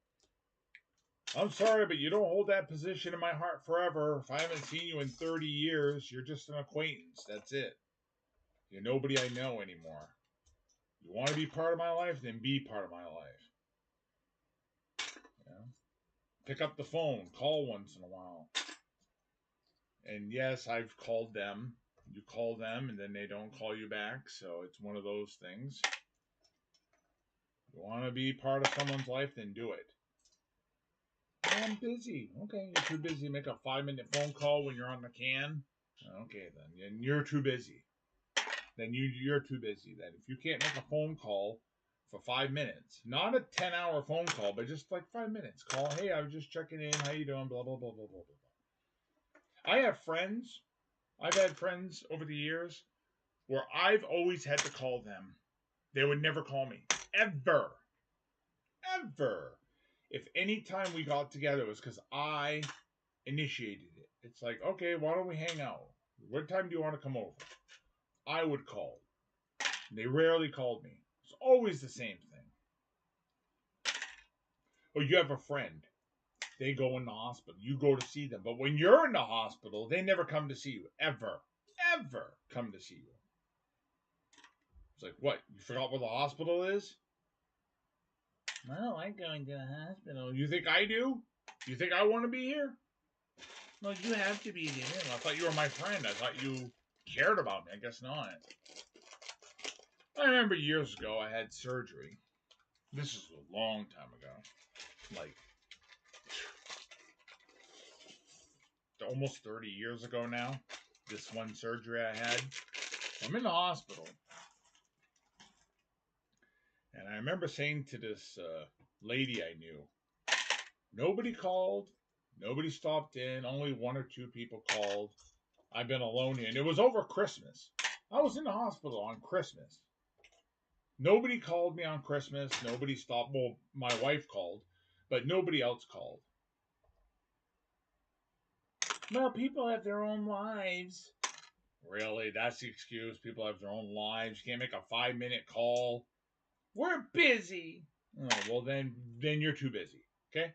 I'm sorry, but you don't hold that position in my heart forever. If I haven't seen you in 30 years, you're just an acquaintance. That's it. You're nobody I know anymore. You want to be part of my life, then be part of my life. You know? Pick up the phone, call once in a while. And yes, I've called them. You call them, and then they don't call you back. So it's one of those things. You want to be part of someone's life, then do it. I'm busy. Okay, you're too busy to make a 5-minute phone call when you're on the can. Okay, then. And you're too busy. Then you're too busy. Then if you can't make a phone call for 5 minutes, not a 10-hour phone call, but just like 5 minutes, call. Hey, I was just checking in. How you doing? Blah blah blah blah blah blah. I have friends. I've had friends over the years where I've always had to call them. They would never call me ever, ever. If any time we got together, it was because I initiated it. It's like, okay, why don't we hang out? What time do you want to come over? I would call. They rarely called me. It's always the same thing. Or you have a friend. They go in the hospital. You go to see them. But when you're in the hospital, they never come to see you. Ever. Ever come to see you. It's like, what? You forgot where the hospital is? I don't like going to the hospital. You think I do? You think I want to be here? Well, you have to be here. I thought you were my friend. I thought you cared about me. I guess not. I remember years ago I had surgery. This is a long time ago. Like almost 30 years ago now. This one surgery I had. I'm in the hospital. And I remember saying to this lady I knew, nobody called. Nobody stopped in. Only one or two people called. I've been alone here. And it was over Christmas. I was in the hospital on Christmas. Nobody called me on Christmas. Nobody stopped. Well, my wife called, but nobody else called. Well, people have their own lives. Really? That's the excuse? People have their own lives. You can't make a 5-minute call. We're busy. Oh, well, then you're too busy. Okay?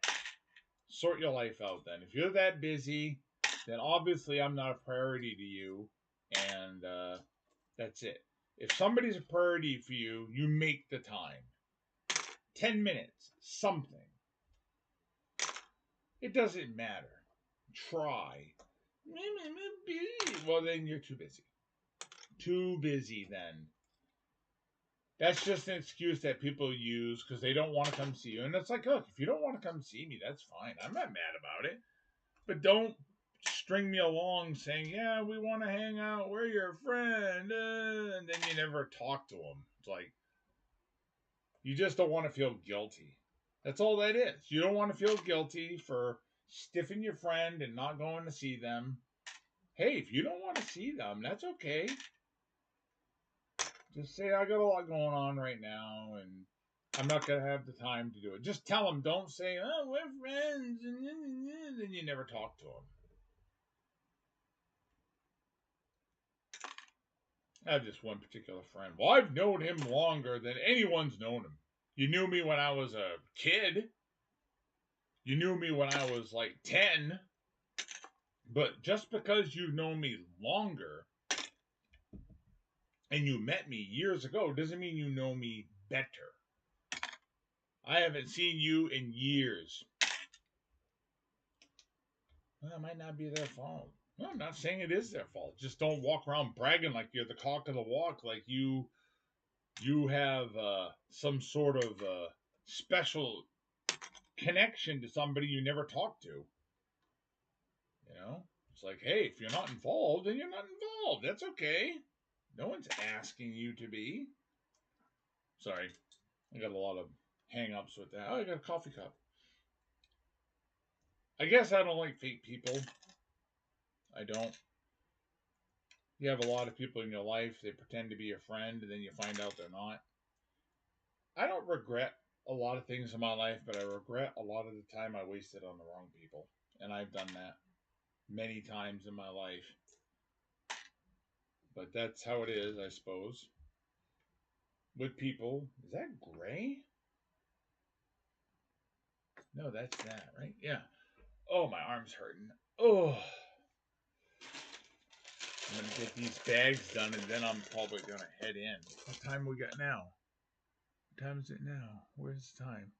Sort your life out then. If you're that busy, then obviously I'm not a priority to you. And that's it. If somebody's a priority for you, you make the time. 10 minutes. Something. It doesn't matter. Try. Well, then you're too busy. Too busy then. That's just an excuse that people use because they don't want to come see you. And it's like, look, if you don't want to come see me, that's fine. I'm not mad about it. But don't string me along saying, yeah, we want to hang out. We're your friend. And then you never talk to them. It's like, you just don't want to feel guilty. That's all that is. You don't want to feel guilty for stiffing your friend and not going to see them. Hey, if you don't want to see them, that's okay. Just say, I got a lot going on right now, and I'm not going to have the time to do it. Just tell them. Don't say, oh, we're friends, and then you never talk to them. I have this one particular friend. Well, I've known him longer than anyone's known him. You knew me when I was a kid. You knew me when I was like 10. But just because you've known me longer and you met me years ago doesn't mean you know me better. I haven't seen you in years. Well, it might not be their fault. No, I'm not saying it is their fault. Just don't walk around bragging like you're the cock of the walk, like you have some sort of special connection to somebody you never talked to. You know, it's like, hey, if you're not involved, then you're not involved. That's okay. No one's asking you to be. Sorry, I got a lot of hang-ups with that. Oh, I got a coffee cup. I guess I don't like fake people. I don't. You have a lot of people in your life, they pretend to be your friend, and then you find out they're not. I don't regret. a lot of things in my life, but I regret a lot of the time I wasted on the wrong people. And I've done that many times in my life. But that's how it is, I suppose. With people. Is that gray? No, that's that, right? Yeah. Oh, my arm's hurting. Oh. I'm going to get these bags done and then I'm probably going to head in. What time we got now? What time is it now? Where's the time?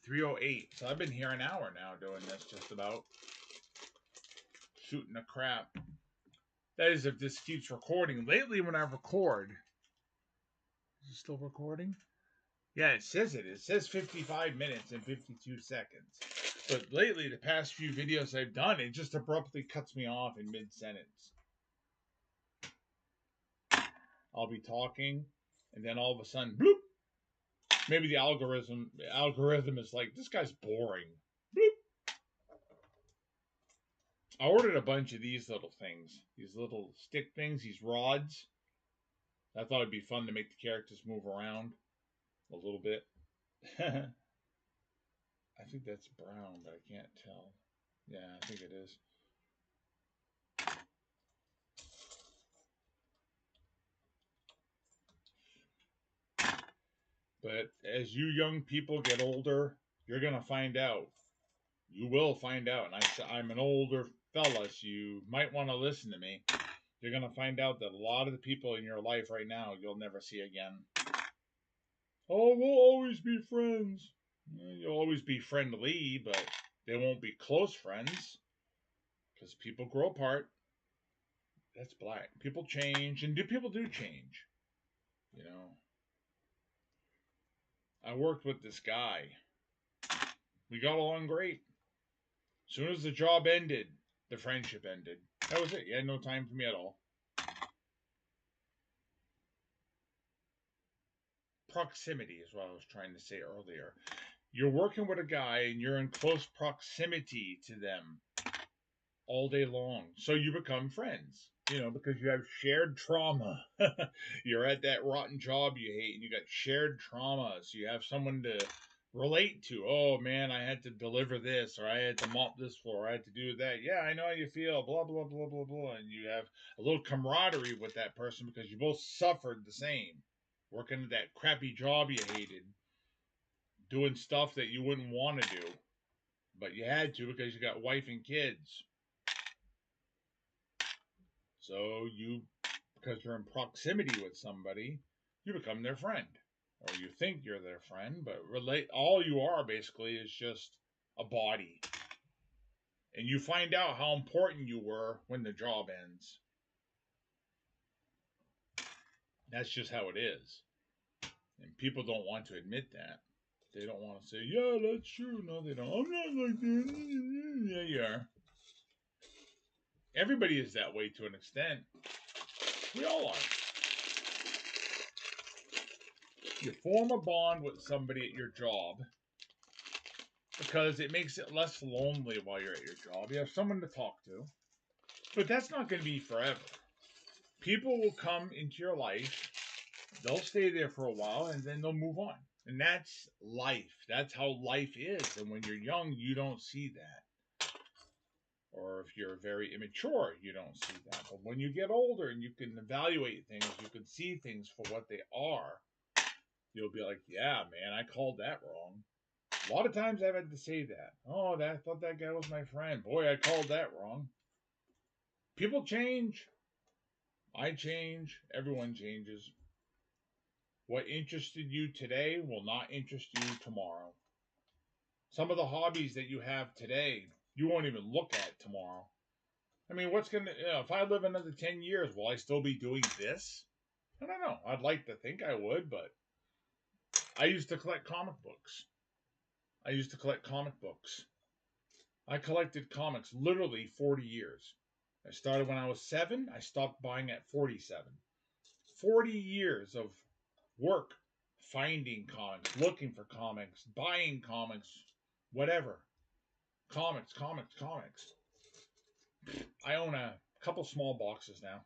3:08. So I've been here an hour now doing this, just about. Shooting the crap. That is if this keeps recording. Lately when I record, is it still recording? Yeah, it says it. It says 55 minutes and 52 seconds. But lately, the past few videos I've done, it just abruptly cuts me off in mid-sentence. I'll be talking, and then all of a sudden, bloop! Maybe the algorithm is like, this guy's boring. Bloop! I ordered a bunch of these little things. These little stick things, these rods. I thought it'd be fun to make the characters move around a little bit. I think that's brown, but I can't tell. Yeah, I think it is. But as you young people get older, you're going to find out. You will find out. And I'm an older fella, so you might want to listen to me. You're going to find out that a lot of the people in your life right now, you'll never see again. Oh, we'll always be friends. You'll always be friendly, but they won't be close friends. Because people grow apart. That's black. People change, and people do change. You know. I worked with this guy. We got along great. As soon as the job ended, the friendship ended. That was it. He had no time for me at all. Proximity is what I was trying to say earlier. You're working with a guy and you're in close proximity to them all day long. So you become friends, because you have shared trauma. You're at that rotten job you hate and you got shared trauma. So you have someone to relate to. Oh man, I had to deliver this, or I had to mop this floor, or I had to do that. Yeah, I know how you feel, blah, blah, blah, blah, blah. And you have a little camaraderie with that person because you both suffered the same. Working at that crappy job you hated, doing stuff that you wouldn't want to do, but you had to because you got wife and kids. So because you're in proximity with somebody, you become their friend. Or you think you're their friend, but all you are basically is just a body. And you find out how important you were when the job ends. That's just how it is. And people don't want to admit that. They don't want to say, yeah, that's true. No, they don't. I'm not like that. Yeah, you are. Everybody is that way to an extent. We all are. You form a bond with somebody at your job because it makes it less lonely while you're at your job. You have someone to talk to. But that's not going to be forever. People will come into your life, they'll stay there for a while, and then they'll move on. And that's life. That's how life is. And when you're young, you don't see that. Or if you're very immature, you don't see that. But when you get older and you can evaluate things, you can see things for what they are, you'll be like, yeah, man, I called that wrong. A lot of times I've had to say that. Oh, I thought that guy was my friend. Boy, I called that wrong. People change. I change. Everyone changes. What interested you today will not interest you tomorrow. Some of the hobbies that you have today, you won't even look at tomorrow. I mean, if I live another 10 years, will I still be doing this? I don't know. I'd like to think I would, but I used to collect comic books. I collected comics literally 40 years. I started when I was 7. I stopped buying at 47. 40 years of work finding comics, looking for comics, buying comics, whatever. Comics. I own a couple small boxes now.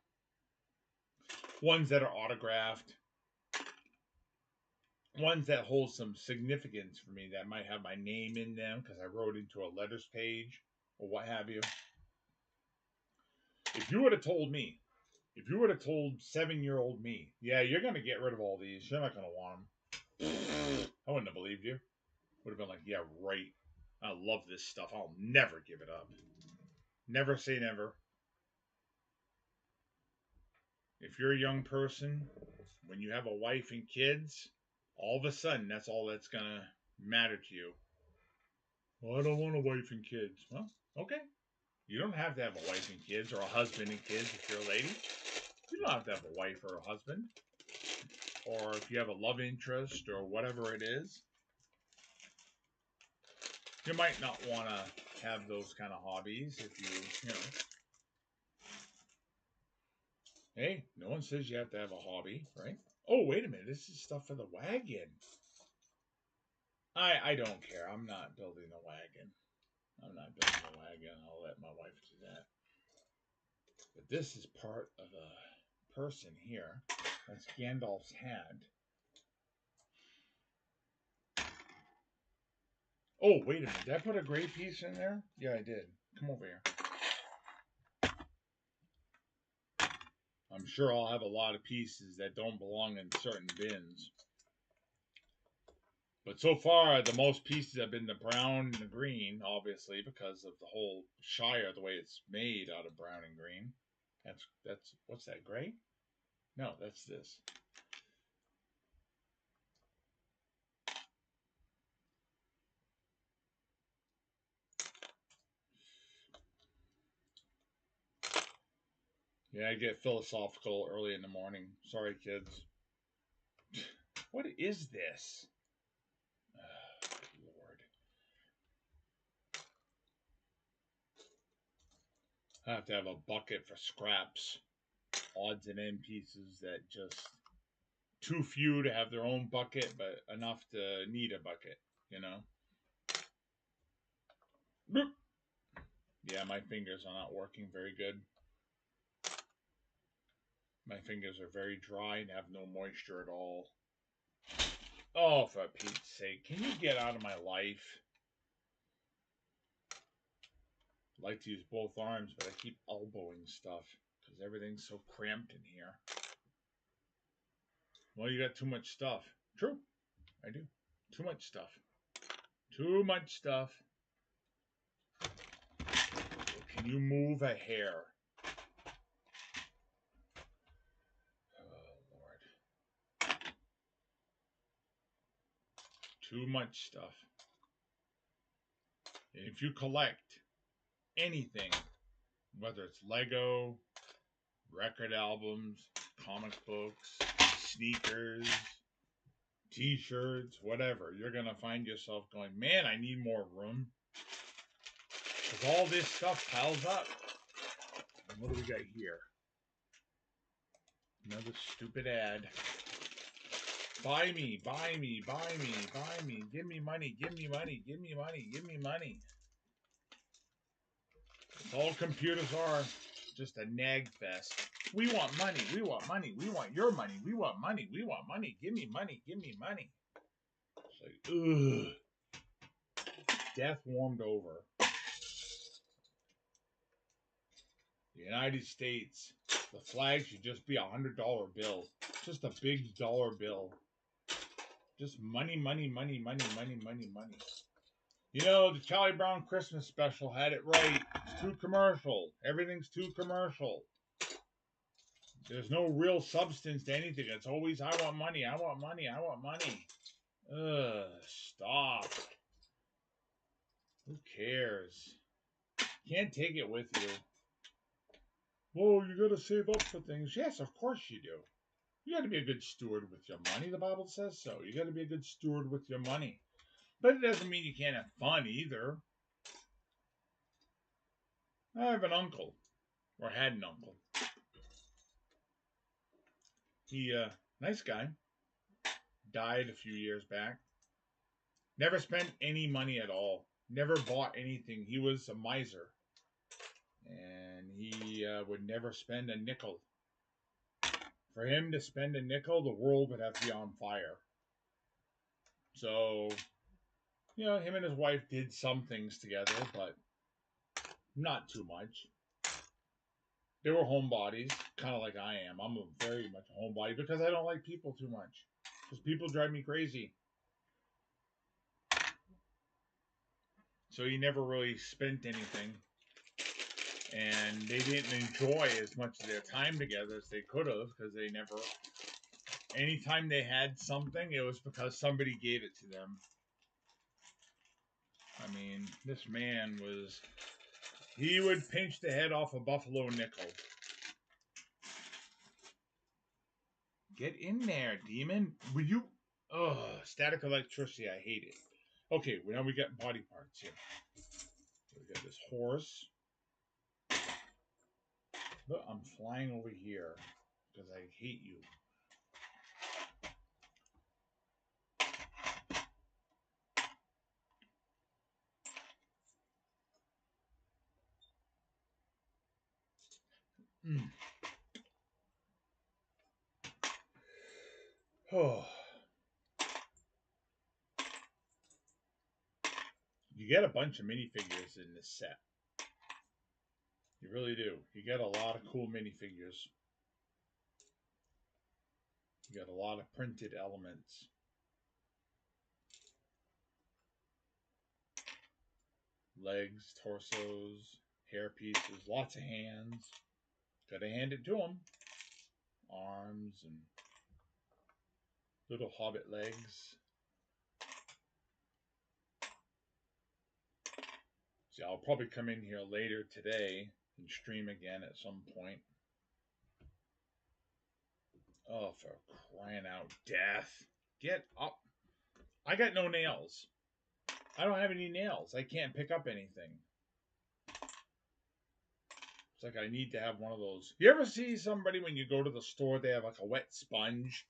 Ones that are autographed. ones that hold some significance for me that might have my name in them because I wrote into a letters page or what have you. If you would have told me, if you would have told 7-year-old me, yeah, you're going to get rid of all these, you're not going to want them, I wouldn't have believed you. Would have been like, yeah, right. I love this stuff. I'll never give it up. Never say never. If you're a young person, when you have a wife and kids, all of a sudden that's all that's going to matter to you. Well, I don't want a wife and kids. Well, okay. You don't have to have a wife and kids or a husband and kids if you're a lady. You don't have to have a wife or a husband. Or if you have a love interest or whatever it is. You might not want to have those kind of hobbies if you know. Hey, no one says you have to have a hobby, right? Oh, wait a minute. This is stuff for the wagon. I don't care. I'm not building a wagon. I'm not building a wagon. I'll let my wife do that. But this is part of a person here. That's Gandalf's hand. Oh, wait a minute. Did I put a gray piece in there? Yeah, I did. Come over here. I'm sure I'll have a lot of pieces that don't belong in certain bins. But so far, the most pieces have been the brown and the green, obviously, because of the whole Shire, the way it's made out of brown and green. That's what's that, gray? No, that's this. Yeah, I get philosophical early in the morning. Sorry, kids. What is this? Oh, Lord. I have to have a bucket for scraps. Odds and end pieces that just too few to have their own bucket, but enough to need a bucket, you know? Boop. Yeah, my fingers are not working very good. My fingers are very dry and have no moisture at all. Oh, for Pete's sake, can you get out of my life? I like to use both arms, but I keep elbowing stuff because everything's so cramped in here. Well, you got too much stuff. True, I do. Too much stuff. Too much stuff. Can you move a hair? Oh, Lord. Too much stuff. And if you collect anything, whether it's Lego, record albums, comic books, sneakers, t-shirts, whatever, you're going to find yourself going, man, I need more room. Because all this stuff piles up. And what do we got here? Another stupid ad. Buy me, buy me, buy me, buy me. Give me money, give me money, give me money, give me money. All computers are just a nag fest. We want money, we want money, we want your money, we want money, we want money. Give me money, give me money. It's like, ugh. Death warmed over. The United States, the flag should just be $100 bill. Just a big dollar bill. Just money, money, money, money, money, money, money. You know, the Charlie Brown Christmas special had it right. It's too commercial. Everything's too commercial. There's no real substance to anything. It's always, I want money, I want money, I want money. Ugh, stop. Who cares? Can't take it with you. Whoa, you gotta save up for things. Yes, of course you do. You gotta be a good steward with your money. The Bible says so. You gotta be a good steward with your money. But it doesn't mean you can't have fun either. I have an uncle, or had an uncle. He, nice guy, died a few years back. Never spent any money at all. Never bought anything. He was a miser. And he would never spend a nickel. For him to spend a nickel, the world would have to be on fire. So, him and his wife did some things together, but not too much. They were homebodies, kind of like I am. I'm a very much a homebody because I don't like people too much. Because people drive me crazy. So he never really spent anything. And they didn't enjoy as much of their time together as they could have because they never. Anytime they had something, it was because somebody gave it to them. I mean, this man was. He would pinch the head off a buffalo nickel. Get in there, demon. Will you? Ugh, static electricity. I hate it. Okay, well, now we got body parts here. We got this horse. Look, I'm flying over here because I hate you. Mm. Oh. You get a bunch of minifigures in this set. You really do. You get a lot of cool minifigures. You got a lot of printed elements. Legs, torsos, hair pieces, lots of hands. Gotta hand it to them. Arms and little hobbit legs. See, I'll probably come in here later today and stream again at some point. Oh, for crying out death. Get up. I got no nails. I don't have any nails. I can't pick up anything. It's like I need to have one of those. You ever see somebody when you go to the store, they have like a wet sponge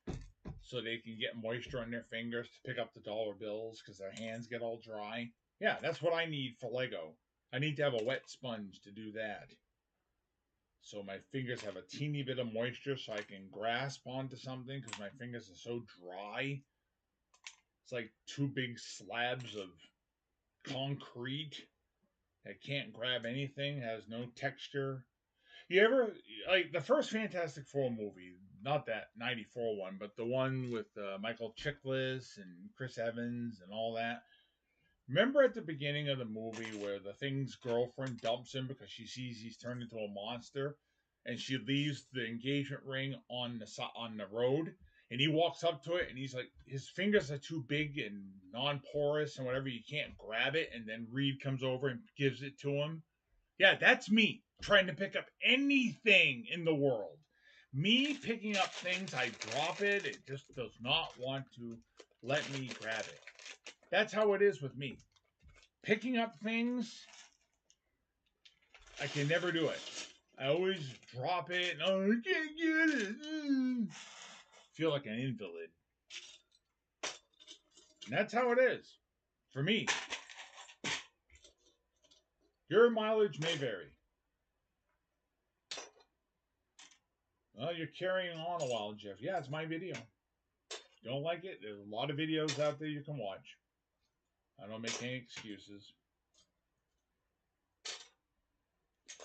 so they can get moisture on their fingers to pick up the dollar bills because their hands get all dry? Yeah, that's what I need for Lego. I need to have a wet sponge to do that. So my fingers have a teeny bit of moisture so I can grasp onto something because my fingers are so dry. It's like two big slabs of concrete. I can't grab anything, has no texture. You ever, like, the first Fantastic Four movie, not that 94 one, but the one with Michael Chiklis and Chris Evans and all that? Remember at the beginning of the movie where the Thing's girlfriend dumps him because she sees he's turned into a monster, and she leaves the engagement ring on the road, and he walks up to it, and he's like, his fingers are too big and non-porous and whatever, you can't grab it, and then Reed comes over and gives it to him. Yeah, that's me trying to pick up anything in the world. Me picking up things, I drop it. It just does not want to let me grab it. That's how it is with me. Picking up things, I can never do it. I always drop it. Oh, I can't get it. Feel like an invalid. And that's how it is for me. Your mileage may vary. Well, you're carrying on a while, Jeff. Yeah, it's my video. Don't like it? There's a lot of videos out there you can watch. I don't make any excuses.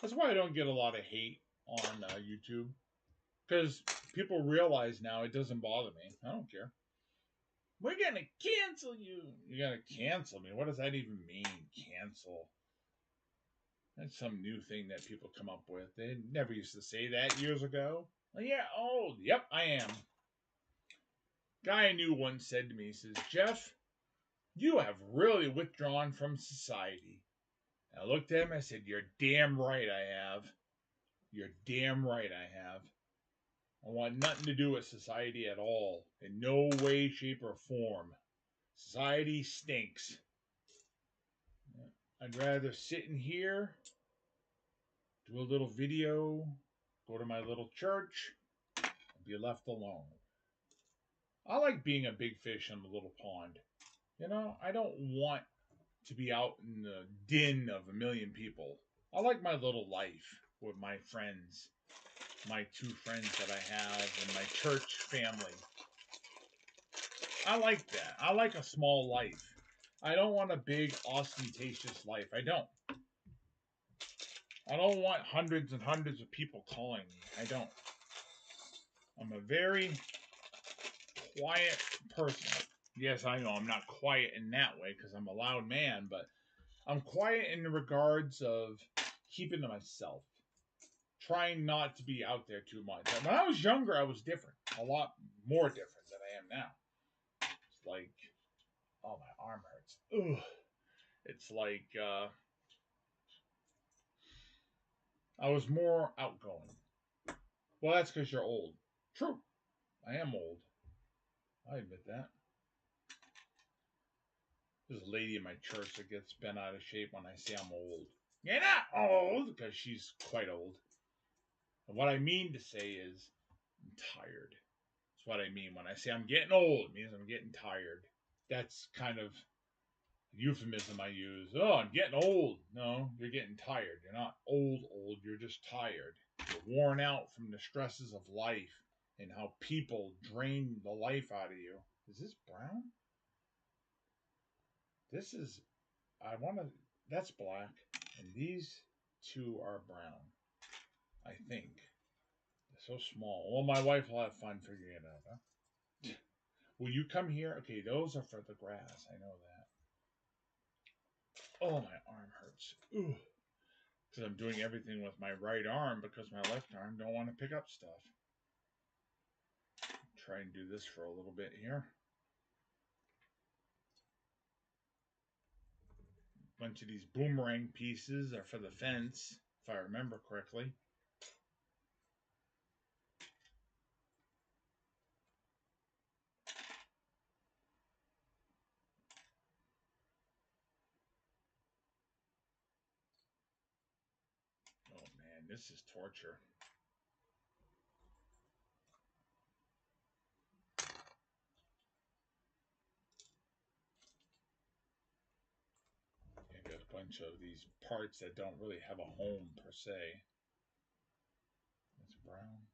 That's why I don't get a lot of hate on YouTube. Because people realize now it doesn't bother me. I don't care. We're going to cancel you. You're going to cancel me. What does that even mean, cancel? That's some new thing that people come up with. They never used to say that years ago. Oh, yeah, oh, yep, I am. Guy I knew once said to me, he says, Jeff, you have really withdrawn from society. I looked at him, I said, you're damn right I have. You're damn right I have. I want nothing to do with society at all. In no way, shape, or form. Society stinks. I'd rather sit in here, do a little video, go to my little church, and be left alone. I like being a big fish in a little pond. I don't want to be out in the din of a million people. I like my little life with my friends, my two friends that I have, and my church family. I like that. I like a small life. I don't want a big, ostentatious life. I don't. I don't want hundreds and hundreds of people calling me. I don't. I'm a very quiet person. Yes, I know I'm not quiet in that way because I'm a loud man, but I'm quiet in the regards of keeping to myself, trying not to be out there too much. When I was younger, I was different, a lot more different than I am now. It's like, oh, my arm hurts. Ugh. It's like I was more outgoing. Well, that's because you're old. True, I am old. I admit that. There's a lady in my church that gets bent out of shape when I say I'm old. You're not old, because she's quite old. And what I mean to say is, I'm tired. That's what I mean when I say I'm getting old. It means I'm getting tired. That's kind of the euphemism I use. Oh, I'm getting old. No, you're getting tired. You're not old, old. You're just tired. You're worn out from the stresses of life and how people drain the life out of you. Is this brown? This is, I want to, that's black. And these two are brown, I think. They're so small. Well, my wife will have fun figuring it out, huh? Will you come here? Okay, those are for the grass. I know that. Oh, my arm hurts. Ooh. Because I'm doing everything with my right arm because my left arm don't want to pick up stuff. Try and do this for a little bit here. A bunch of these boomerang pieces are for the fence, if I remember correctly. Oh man, this is torture. I got a bunch of these parts that don't really have a home per se. It's brown.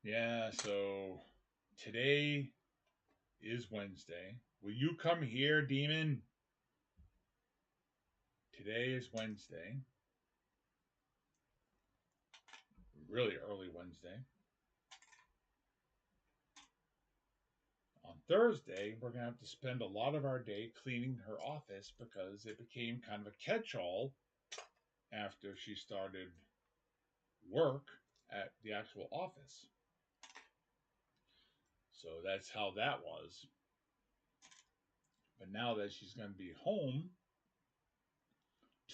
Yeah. Yeah, so today is Wednesday. Will you come here, demon? Today is Wednesday. Really early Wednesday. On Thursday, we're going to have to spend a lot of our day cleaning her office because it became kind of a catch-all after she started work at the actual office. So that's how that was. But now that she's going to be home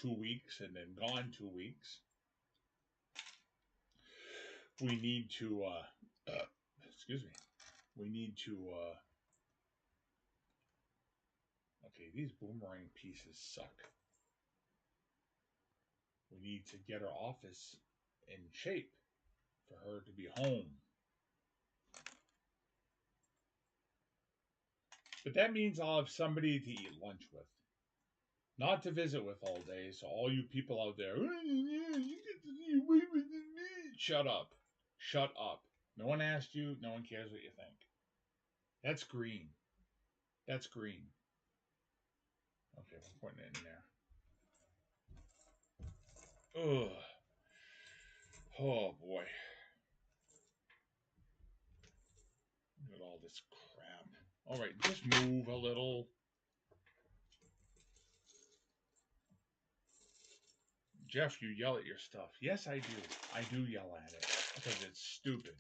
2 weeks and then gone 2 weeks, we need to, excuse me, we need to, okay, these boomerang pieces suck. We need to get her office in shape for her to be home. But that means I'll have somebody to eat lunch with. Not to visit with all day, so all you people out there, shut up. Shut up. No one asked you, no one cares what you think. That's green. That's green. Okay, we're putting it in there. Ugh. Oh boy. Look at all this crap. Alright, just move a little. Jeff, you yell at your stuff. Yes, I do. I do yell at it because it's stupid.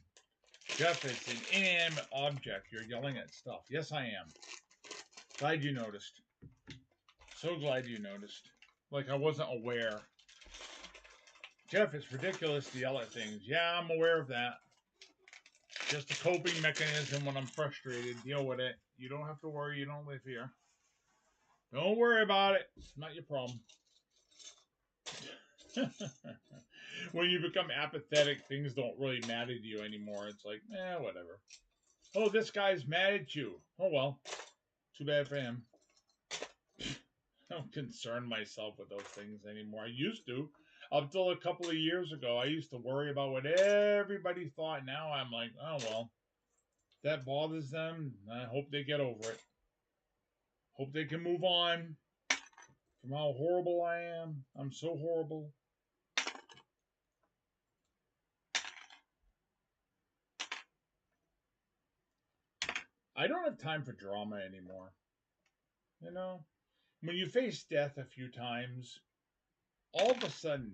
Jeff, it's an inanimate object. You're yelling at stuff. Yes, I am. Glad you noticed. So glad you noticed. Like I wasn't aware. Jeff, it's ridiculous to yell at things. Yeah, I'm aware of that. Just a coping mechanism when I'm frustrated. Deal with it. You don't have to worry. You don't live here. Don't worry about it. It's not your problem. When you become apathetic, things don't really matter to you anymore. It's like, whatever. Oh, this guy's mad at you. Oh, well. Too bad for him. I don't concern myself with those things anymore. I used to. Up till a couple of years ago, I used to worry about what everybody thought. Now I'm like, oh, well. That bothers them. I hope they get over it. Hope they can move on from how horrible I am. I'm so horrible. I don't have time for drama anymore. You know, when you face death a few times, all of a sudden,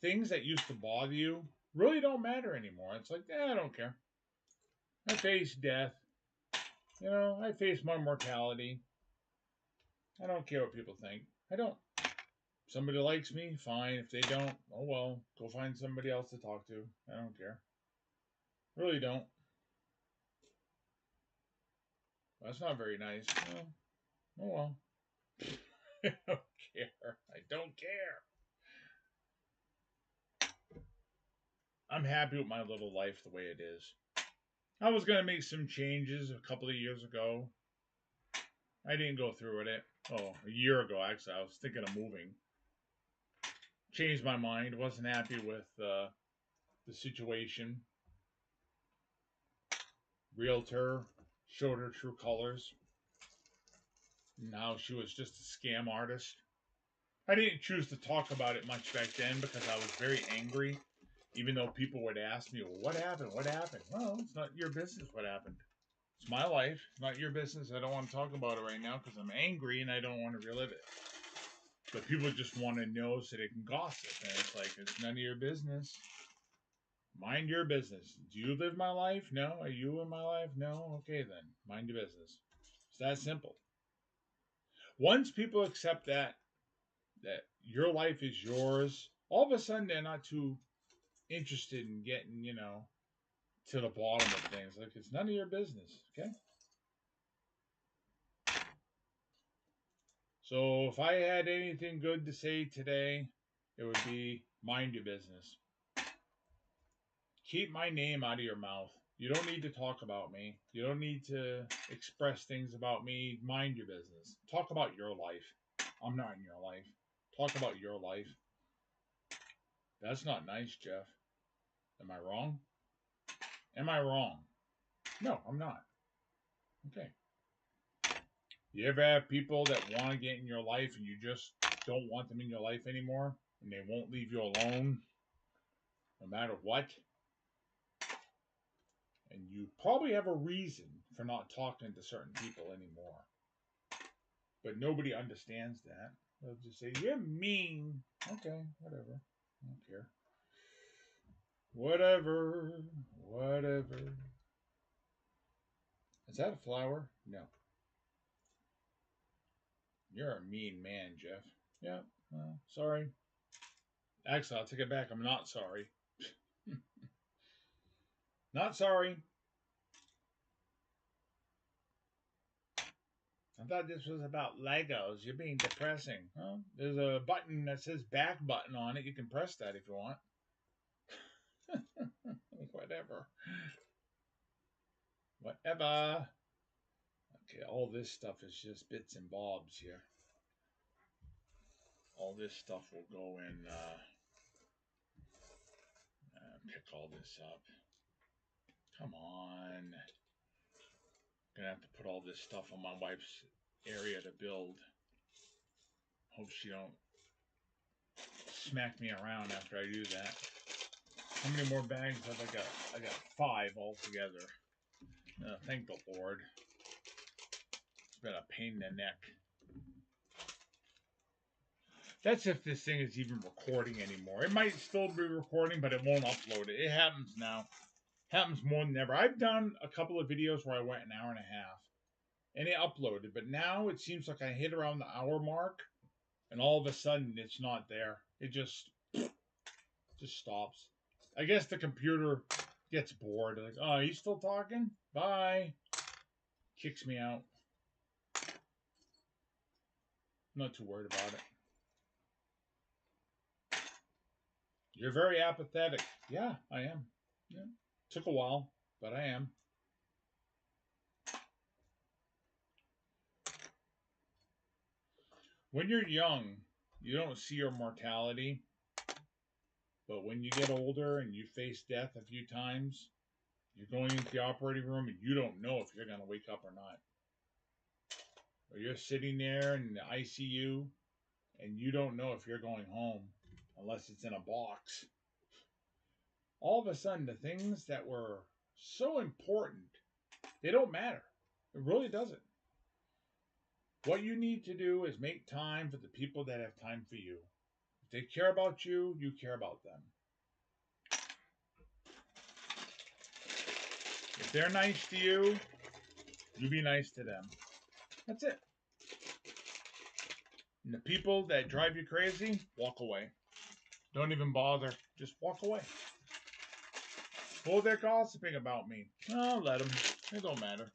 things that used to bother you really don't matter anymore. It's like, I don't care. I face death. I face my mortality. I don't care what people think. I don't. Somebody likes me, fine. If they don't, oh well, go find somebody else to talk to. I don't care. Really don't. That's not very nice. Well, oh well. I don't care. I don't care. I'm happy with my little life the way it is. I was going to make some changes a couple of years ago. I didn't go through with it. Oh, a year ago, actually. I was thinking of moving. Changed my mind. Wasn't happy with the situation. Realtor showed her true colors. Now she was just a scam artist. I didn't choose to talk about it much back then because I was very angry. Even though people would ask me, well, what happened? What happened? Well, it's not your business what happened. It's my life. It's not your business. I don't want to talk about it right now because I'm angry and I don't want to relive it. But people just want to know so they can gossip. And it's like, it's none of your business. Mind your business. Do you live my life? No. Are you in my life? No. Okay, then. Mind your business. It's that simple. Once people accept that your life is yours, all of a sudden they're not too interested in getting, to the bottom of things. Like, it's none of your business, okay? So if I had anything good to say today, it would be mind your business. Keep my name out of your mouth. You don't need to talk about me. You don't need to express things about me. Mind your business. Talk about your life. I'm not in your life. Talk about your life. That's not nice, Jeff. Am I wrong? Am I wrong? No, I'm not. Okay. You ever have people that want to get in your life and you just don't want them in your life anymore and they won't leave you alone no matter what? And you probably have a reason for not talking to certain people anymore. But nobody understands that. They'll just say, you're mean. Okay, whatever. I don't care. Whatever. Whatever. Is that a flower? No. You're a mean man, Jeff. Yeah, well, sorry. Actually, I'll take it back. I'm not sorry. Not sorry. I thought this was about Legos. You're being depressing. Huh? There's a button that says back button on it. You can press that if you want. Whatever. Whatever. Okay, all this stuff is just bits and bobs here. All this stuff will go in, pick all this up. Come on. Gonna have to put all this stuff on my wife's area to build. Hope she don't smack me around after I do that. How many more bags have I got? I got 5 altogether. Thank the Lord. It's been a pain in the neck. That's if this thing is even recording anymore. It might still be recording, but it won't upload it. It happens now. Happens more than ever. I've done a couple of videos where I went an hour and a half. And it uploaded. But now it seems like I hit around the hour mark. And all of a sudden it's not there. It just stops. I guess the computer gets bored. Like, oh, are you still talking? Bye. Kicks me out. I'm not too worried about it. You're very apathetic. Yeah, I am. Yeah. Took a while, but I am. When you're young, you don't see your mortality. But when you get older and you face death a few times, You're going into the operating room and you don't know if you're going to wake up or not. Or you're sitting there in the ICU and you don't know if you're going home unless it's in a box. All of a sudden, the things that were so important, they don't matter. It really doesn't. What you need to do is make time for the people that have time for you. If they care about you, you care about them. If they're nice to you, you be nice to them. That's it. And the people that drive you crazy, walk away. Don't even bother. Just walk away. Well, they're gossiping about me. Oh, let them. It don't matter.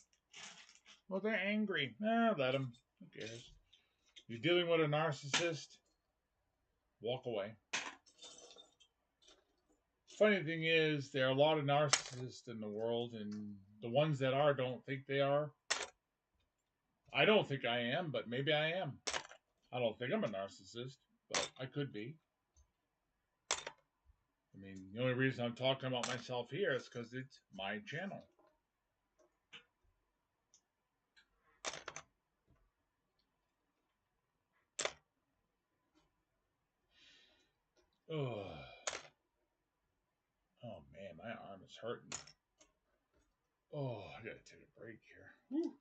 Well, they're angry. Let them. Who cares? You're dealing with a narcissist, walk away. Funny thing is, there are a lot of narcissists in the world, and the ones that are don't think they are. I don't think I am, but maybe I am. I don't think I'm a narcissist, but I could be. I mean, the only reason I'm talking about myself here is because it's my channel. Oh, oh man, my arm is hurting. Oh, I gotta take a break here. Whew.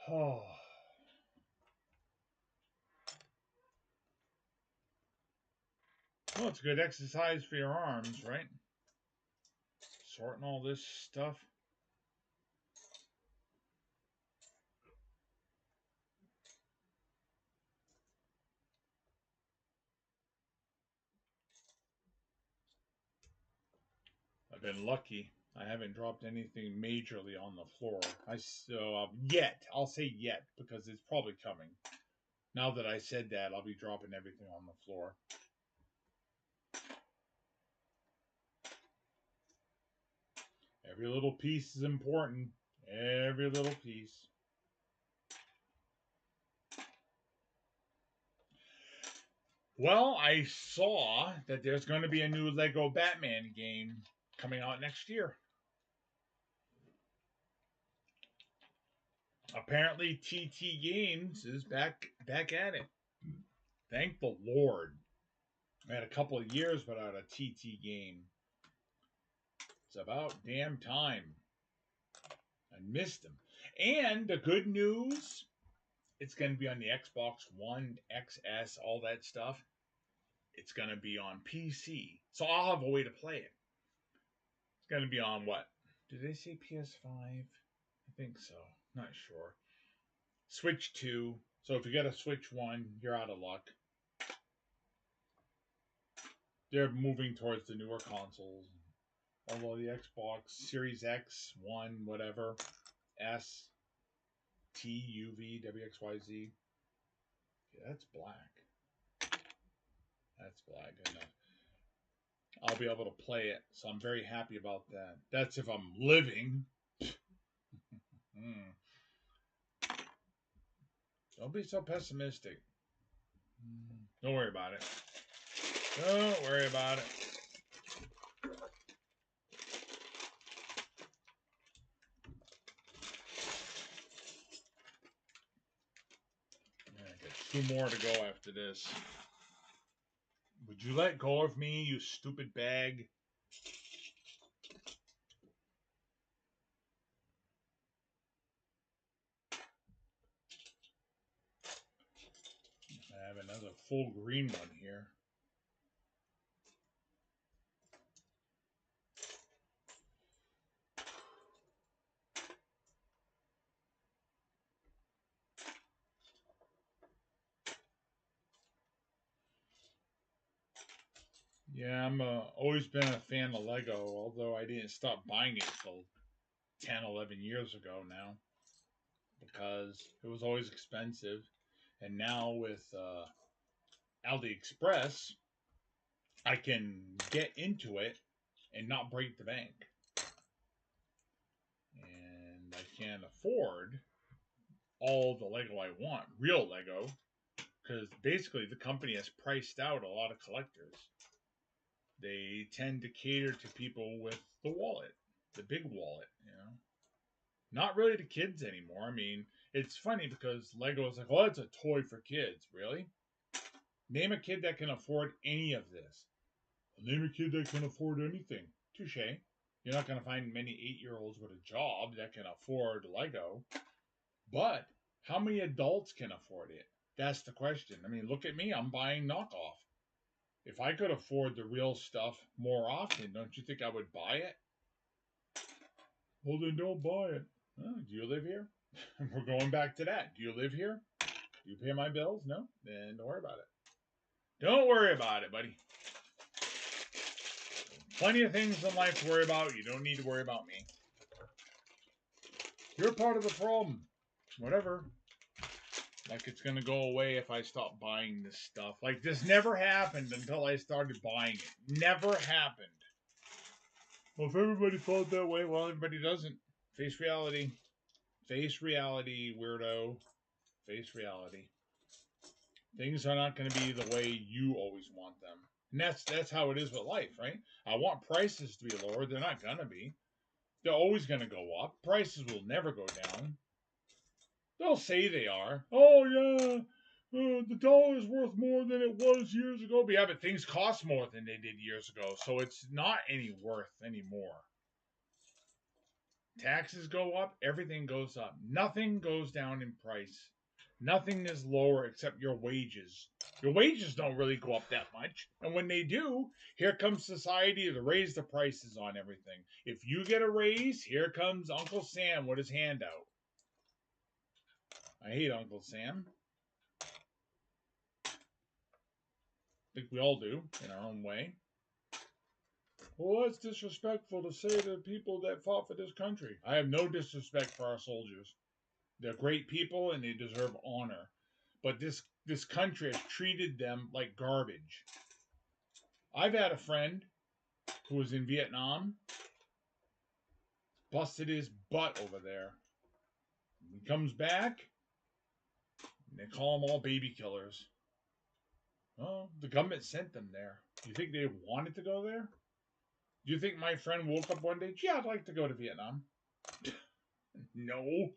Oh. Well, it's a good exercise for your arms, right? Sorting all this stuff. I've been lucky. I haven't dropped anything majorly on the floor. Yet. I'll say yet because it's probably coming. Now that I said that, I'll be dropping everything on the floor. Every little piece is important. Every little piece. Well, I saw that there's going to be a new Lego Batman game coming out next year. Apparently, TT Games is back at it. Thank the Lord. I had a couple of years without a TT game. It's about damn time. I missed them. And the good news, it's going to be on the Xbox One, XS, all that stuff. It's going to be on PC. So I'll have a way to play it. It's going to be on what? Did they say PS5? I think so. Not sure. Switch 2. So if you get a Switch 1, you're out of luck. They're moving towards the newer consoles. Although the Xbox Series X, 1, whatever, S, T, U, V, W, X, Y, Z. Yeah, that's black. That's black enough. I'll be able to play it, so I'm very happy about that. That's if I'm living. Don't be so pessimistic. Don't worry about it. Don't worry about it. Yeah, I got 2 more to go after this. Would you let go of me, you stupid bag? I have another full green one here. Yeah, I'm always been a fan of Lego, although I didn't stop buying it till 10, 11 years ago now because it was always expensive. And now with AliExpress, I can get into it and not break the bank. And I can afford all the Lego I want, real Lego, because basically the company has priced out a lot of collectors. They tend to cater to people with the wallet. the big wallet, you know. Not really the kids anymore. I mean, it's funny because Lego is like, oh, it's a toy for kids. Really? Name a kid that can afford any of this. Name a kid that can afford anything. Touche. You're not going to find many 8-year-olds with a job that can afford Lego. But how many adults can afford it? That's the question. I mean, look at me. I'm buying knockoff. If I could afford the real stuff more often, don't you think I would buy it? Well, then don't buy it. Oh, do you live here? We're going back to that. Do you live here? Do you pay my bills? No? Then don't worry about it. Don't worry about it, buddy. Plenty of things in life to worry about. You don't need to worry about me. You're part of the problem. Whatever. Like it's going to go away if I stop buying this stuff. Like this never happened until I started buying it. Never happened. Well, if everybody felt that way, well, everybody doesn't. Face reality. Face reality, weirdo. Face reality. Things are not going to be the way you always want them. And that's how it is with life, right? I want prices to be lower. They're not going to be. They're always going to go up. Prices will never go down. They'll say they are. Oh, yeah, the dollar is worth more than it was years ago. But yeah, but things cost more than they did years ago. So it's not any worth anymore. Taxes go up, everything goes up. Nothing goes down in price. Nothing is lower except your wages. Your wages don't really go up that much. And when they do, here comes society to raise the prices on everything. If you get a raise, here comes Uncle Sam with his hand out. I hate Uncle Sam. I think we all do in our own way. Well, that's disrespectful to say to the people that fought for this country. I have no disrespect for our soldiers. They're great people and they deserve honor. But this country has treated them like garbage. I've had a friend who was in Vietnam, busted his butt over there. He comes back, and they call them all baby killers. Oh, the government sent them there. Do you think they wanted to go there? Do you think my friend woke up one day, gee, I'd like to go to Vietnam? No.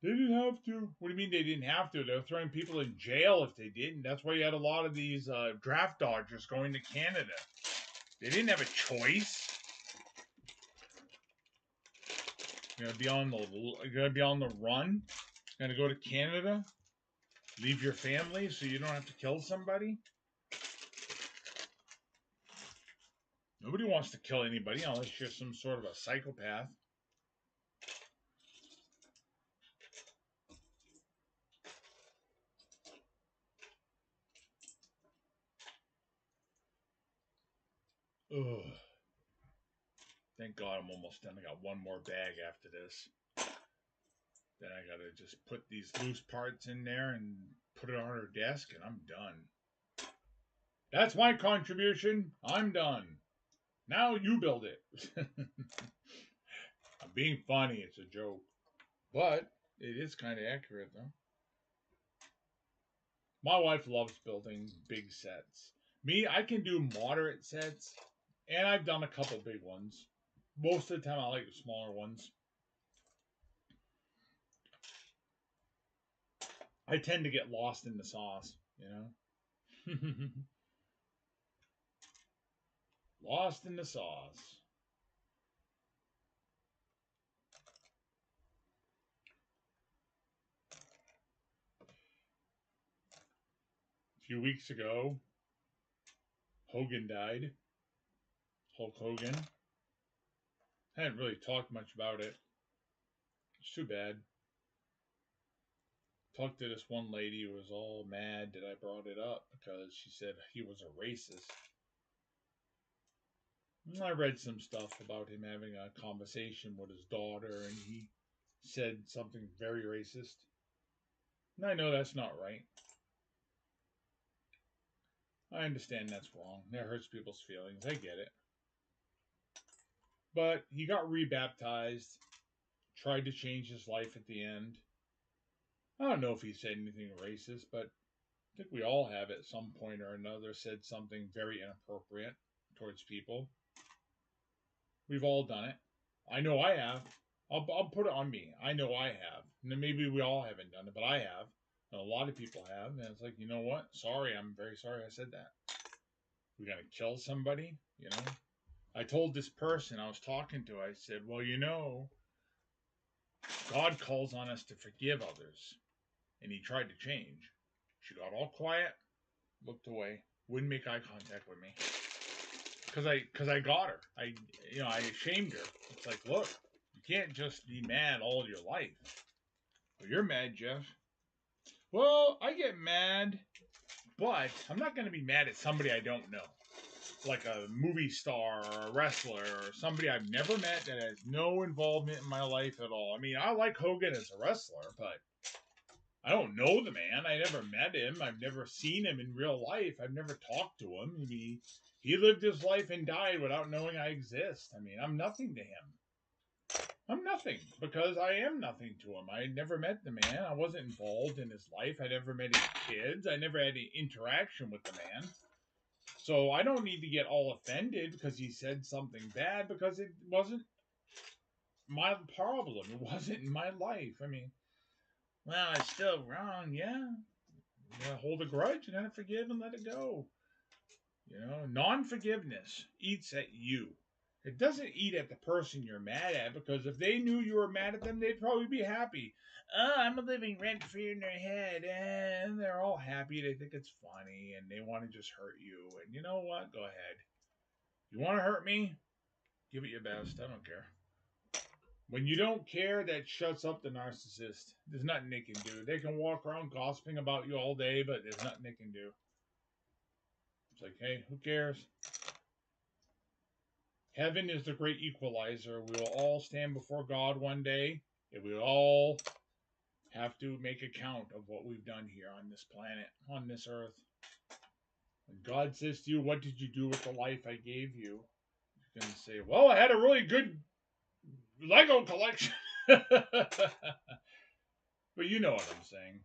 They didn't have to. What do you mean they didn't have to? They were throwing people in jail if they didn't. That's why you had a lot of these draft dodgers going to Canada. They didn't have a choice. You're gonna be on the run. You're gonna go to Canada, leave your family so you don't have to kill somebody. Nobody wants to kill anybody unless you're some sort of a psychopath. Ugh. Thank God I'm almost done. I got one more bag after this. Then I gotta just put these loose parts in there and put it on her desk, and I'm done. That's my contribution. I'm done. Now you build it. I'm being funny. It's a joke. But it is kind of accurate, though. My wife loves building big sets. Me, I can do moderate sets, and I've done a couple big ones. Most of the time, I like the smaller ones. I tend to get lost in the sauce, you know? Lost in the sauce. A few weeks ago, Hogan died. Hulk Hogan. I hadn't really talked much about it. It's too bad. Talked to this one lady who was all mad that I brought it up because she said he was a racist. And I read some stuff about him having a conversation with his daughter, and he said something very racist. And I know that's not right. I understand that's wrong. That hurts people's feelings. I get it. But he got rebaptized, tried to change his life at the end. I don't know if he said anything racist, but I think we all have at some point or another said something very inappropriate towards people. We've all done it. I know I have. I'll put it on me. I know I have. And maybe we all haven't done it, but I have. And a lot of people have. And it's like, you know what? Sorry, I'm very sorry I said that. We're going to kill somebody, you know? I told this person I was talking to, I said, well, you know, God calls on us to forgive others. And he tried to change. She got all quiet, looked away, wouldn't make eye contact with me. Cause I got her. I shamed her. It's like, look, you can't just be mad all your life. Well, you're mad, Jeff. Well, I get mad, but I'm not gonna be mad at somebody I don't know. Like a movie star or a wrestler or somebody I've never met that has no involvement in my life at all. I mean, I like Hogan as a wrestler, but I don't know the man. I never met him. I've never seen him in real life. I've never talked to him. I mean, he lived his life and died without knowing I exist. I mean, I'm nothing to him. I'm nothing because I am nothing to him. I never met the man. I wasn't involved in his life. I never met his kids. I never had any interaction with the man. So I don't need to get all offended because he said something bad because it wasn't my problem. It wasn't in my life. I mean, well, it's still wrong, yeah. You gotta hold a grudge, you gotta forgive and let it go. You know, non-forgiveness eats at you. It doesn't eat at the person you're mad at because if they knew you were mad at them, they'd probably be happy. Oh, I'm living rent free in their head, and they're all happy. They think it's funny, and they want to just hurt you. And you know what? Go ahead. You want to hurt me? Give it your best. I don't care. When you don't care, that shuts up the narcissist. There's nothing they can do. They can walk around gossiping about you all day, but there's nothing they can do. It's like, hey, who cares? Heaven is the great equalizer. We will all stand before God one day, and we all have to make account of what we've done here on this planet, on this earth. When God says to you, what did you do with the life I gave you? You're going to say, well, I had a really good Lego collection. But you know what I'm saying.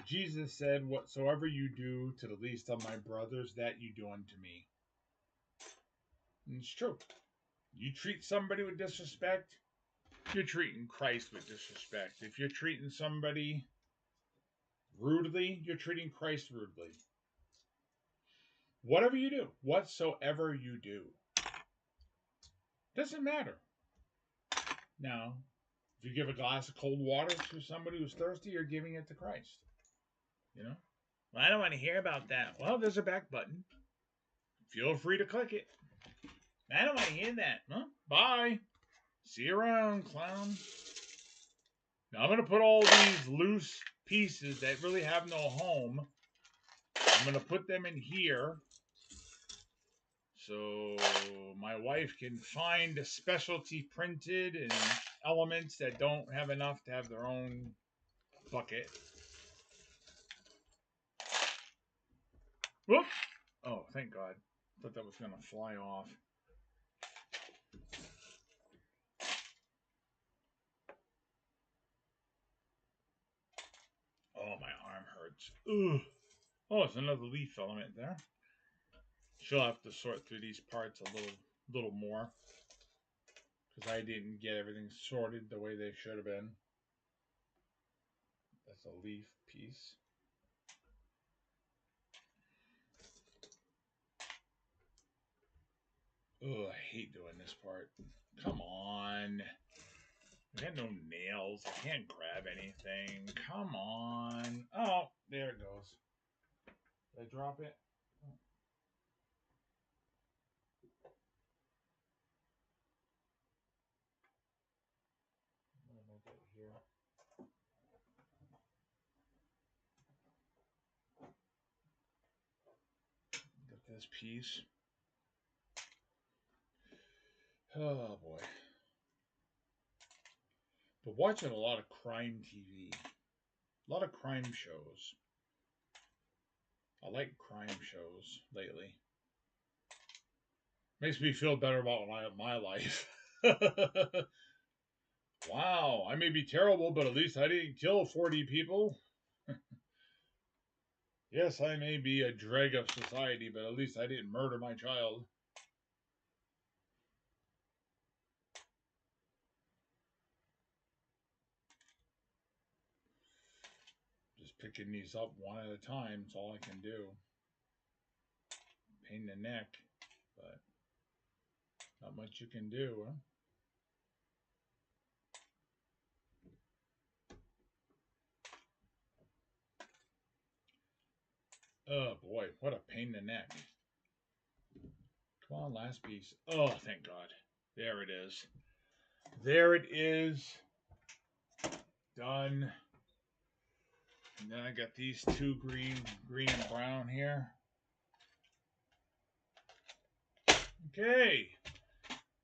Jesus said, whatsoever you do to the least of my brothers, that you do unto me. And it's true. You treat somebody with disrespect, you're treating Christ with disrespect. If you're treating somebody rudely, you're treating Christ rudely. Whatever you do, whatsoever you do, doesn't matter. Now, if you give a glass of cold water to somebody who's thirsty, you're giving it to Christ. You know? Well, I don't want to hear about that. Well, there's a back button. Feel free to click it. I don't want to hear that. Huh? Bye. See you around, clown. Now I'm going to put all these loose pieces that really have no home. I'm going to put them in here so my wife can find specialty printed and elements that don't have enough to have their own bucket. Whoop! Oh, thank God. Thought that was going to fly off. Oh, my arm hurts. Ugh. Oh, it's another leaf filament there. She'll have to sort through these parts a little more because I didn't get everything sorted the way they should have been. That's a leaf piece. Oh, I hate doing this part. Come on. I got no nails. I can't grab anything. Come on. Oh, there it goes. Did I drop it? Oh. What did I get here? Get this piece. Oh, boy. But watching a lot of crime TV. A lot of crime shows. I like crime shows lately. Makes me feel better about my life. Wow, I may be terrible, but at least I didn't kill 40 people. Yes, I may be a dreg of society, but at least I didn't murder my child. Just picking these up one at a time. That's all I can do. Pain in the neck, but not much you can do, huh? Oh boy, what a pain in the neck. Come on, last piece. Oh, thank God. There it is. There it is. Done. And then I got these two green and brown here. Okay.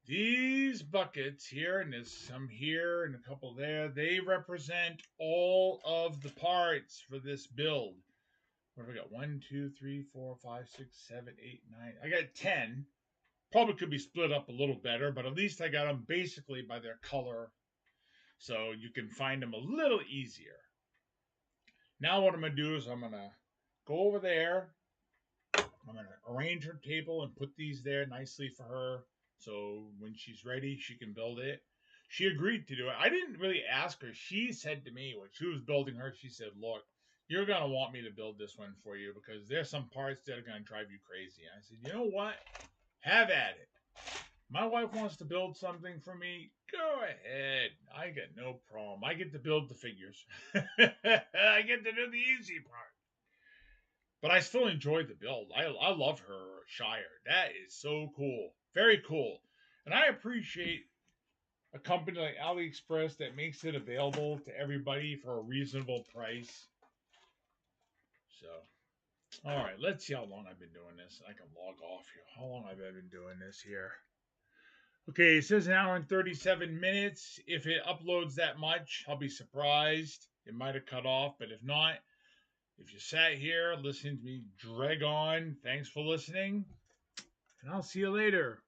These buckets here, and there's some here and a couple there, they represent all of the parts for this build. What have I got? 1, 2, 3, 4, 5, 6, 7, 8, 9. I got 10. Probably could be split up a little better, but at least I got them basically by their color, so you can find them a little easier. Now what I'm going to do is I'm going to go over there. I'm going to arrange her table and put these there nicely for her, so when she's ready, she can build it. She agreed to do it. I didn't really ask her. She said to me when she was building her, she said, look, you're going to want me to build this one for you because there's some parts that are going to drive you crazy. I said, you know what? Have at it. My wife wants to build something for me. Go ahead. I got no problem. I get to build the figures. I get to do the easy part. But I still enjoy the build. I love her Shire. That is so cool. Very cool. And I appreciate a company like AliExpress that makes it available to everybody for a reasonable price. So, all right, let's see how long I've been doing this. I can log off here. How long have I been doing this here? Okay, it says an hour and 37 minutes. If it uploads that much, I'll be surprised. It might have cut off, but if not, if you sat here listening to me drag on, thanks for listening, and I'll see you later.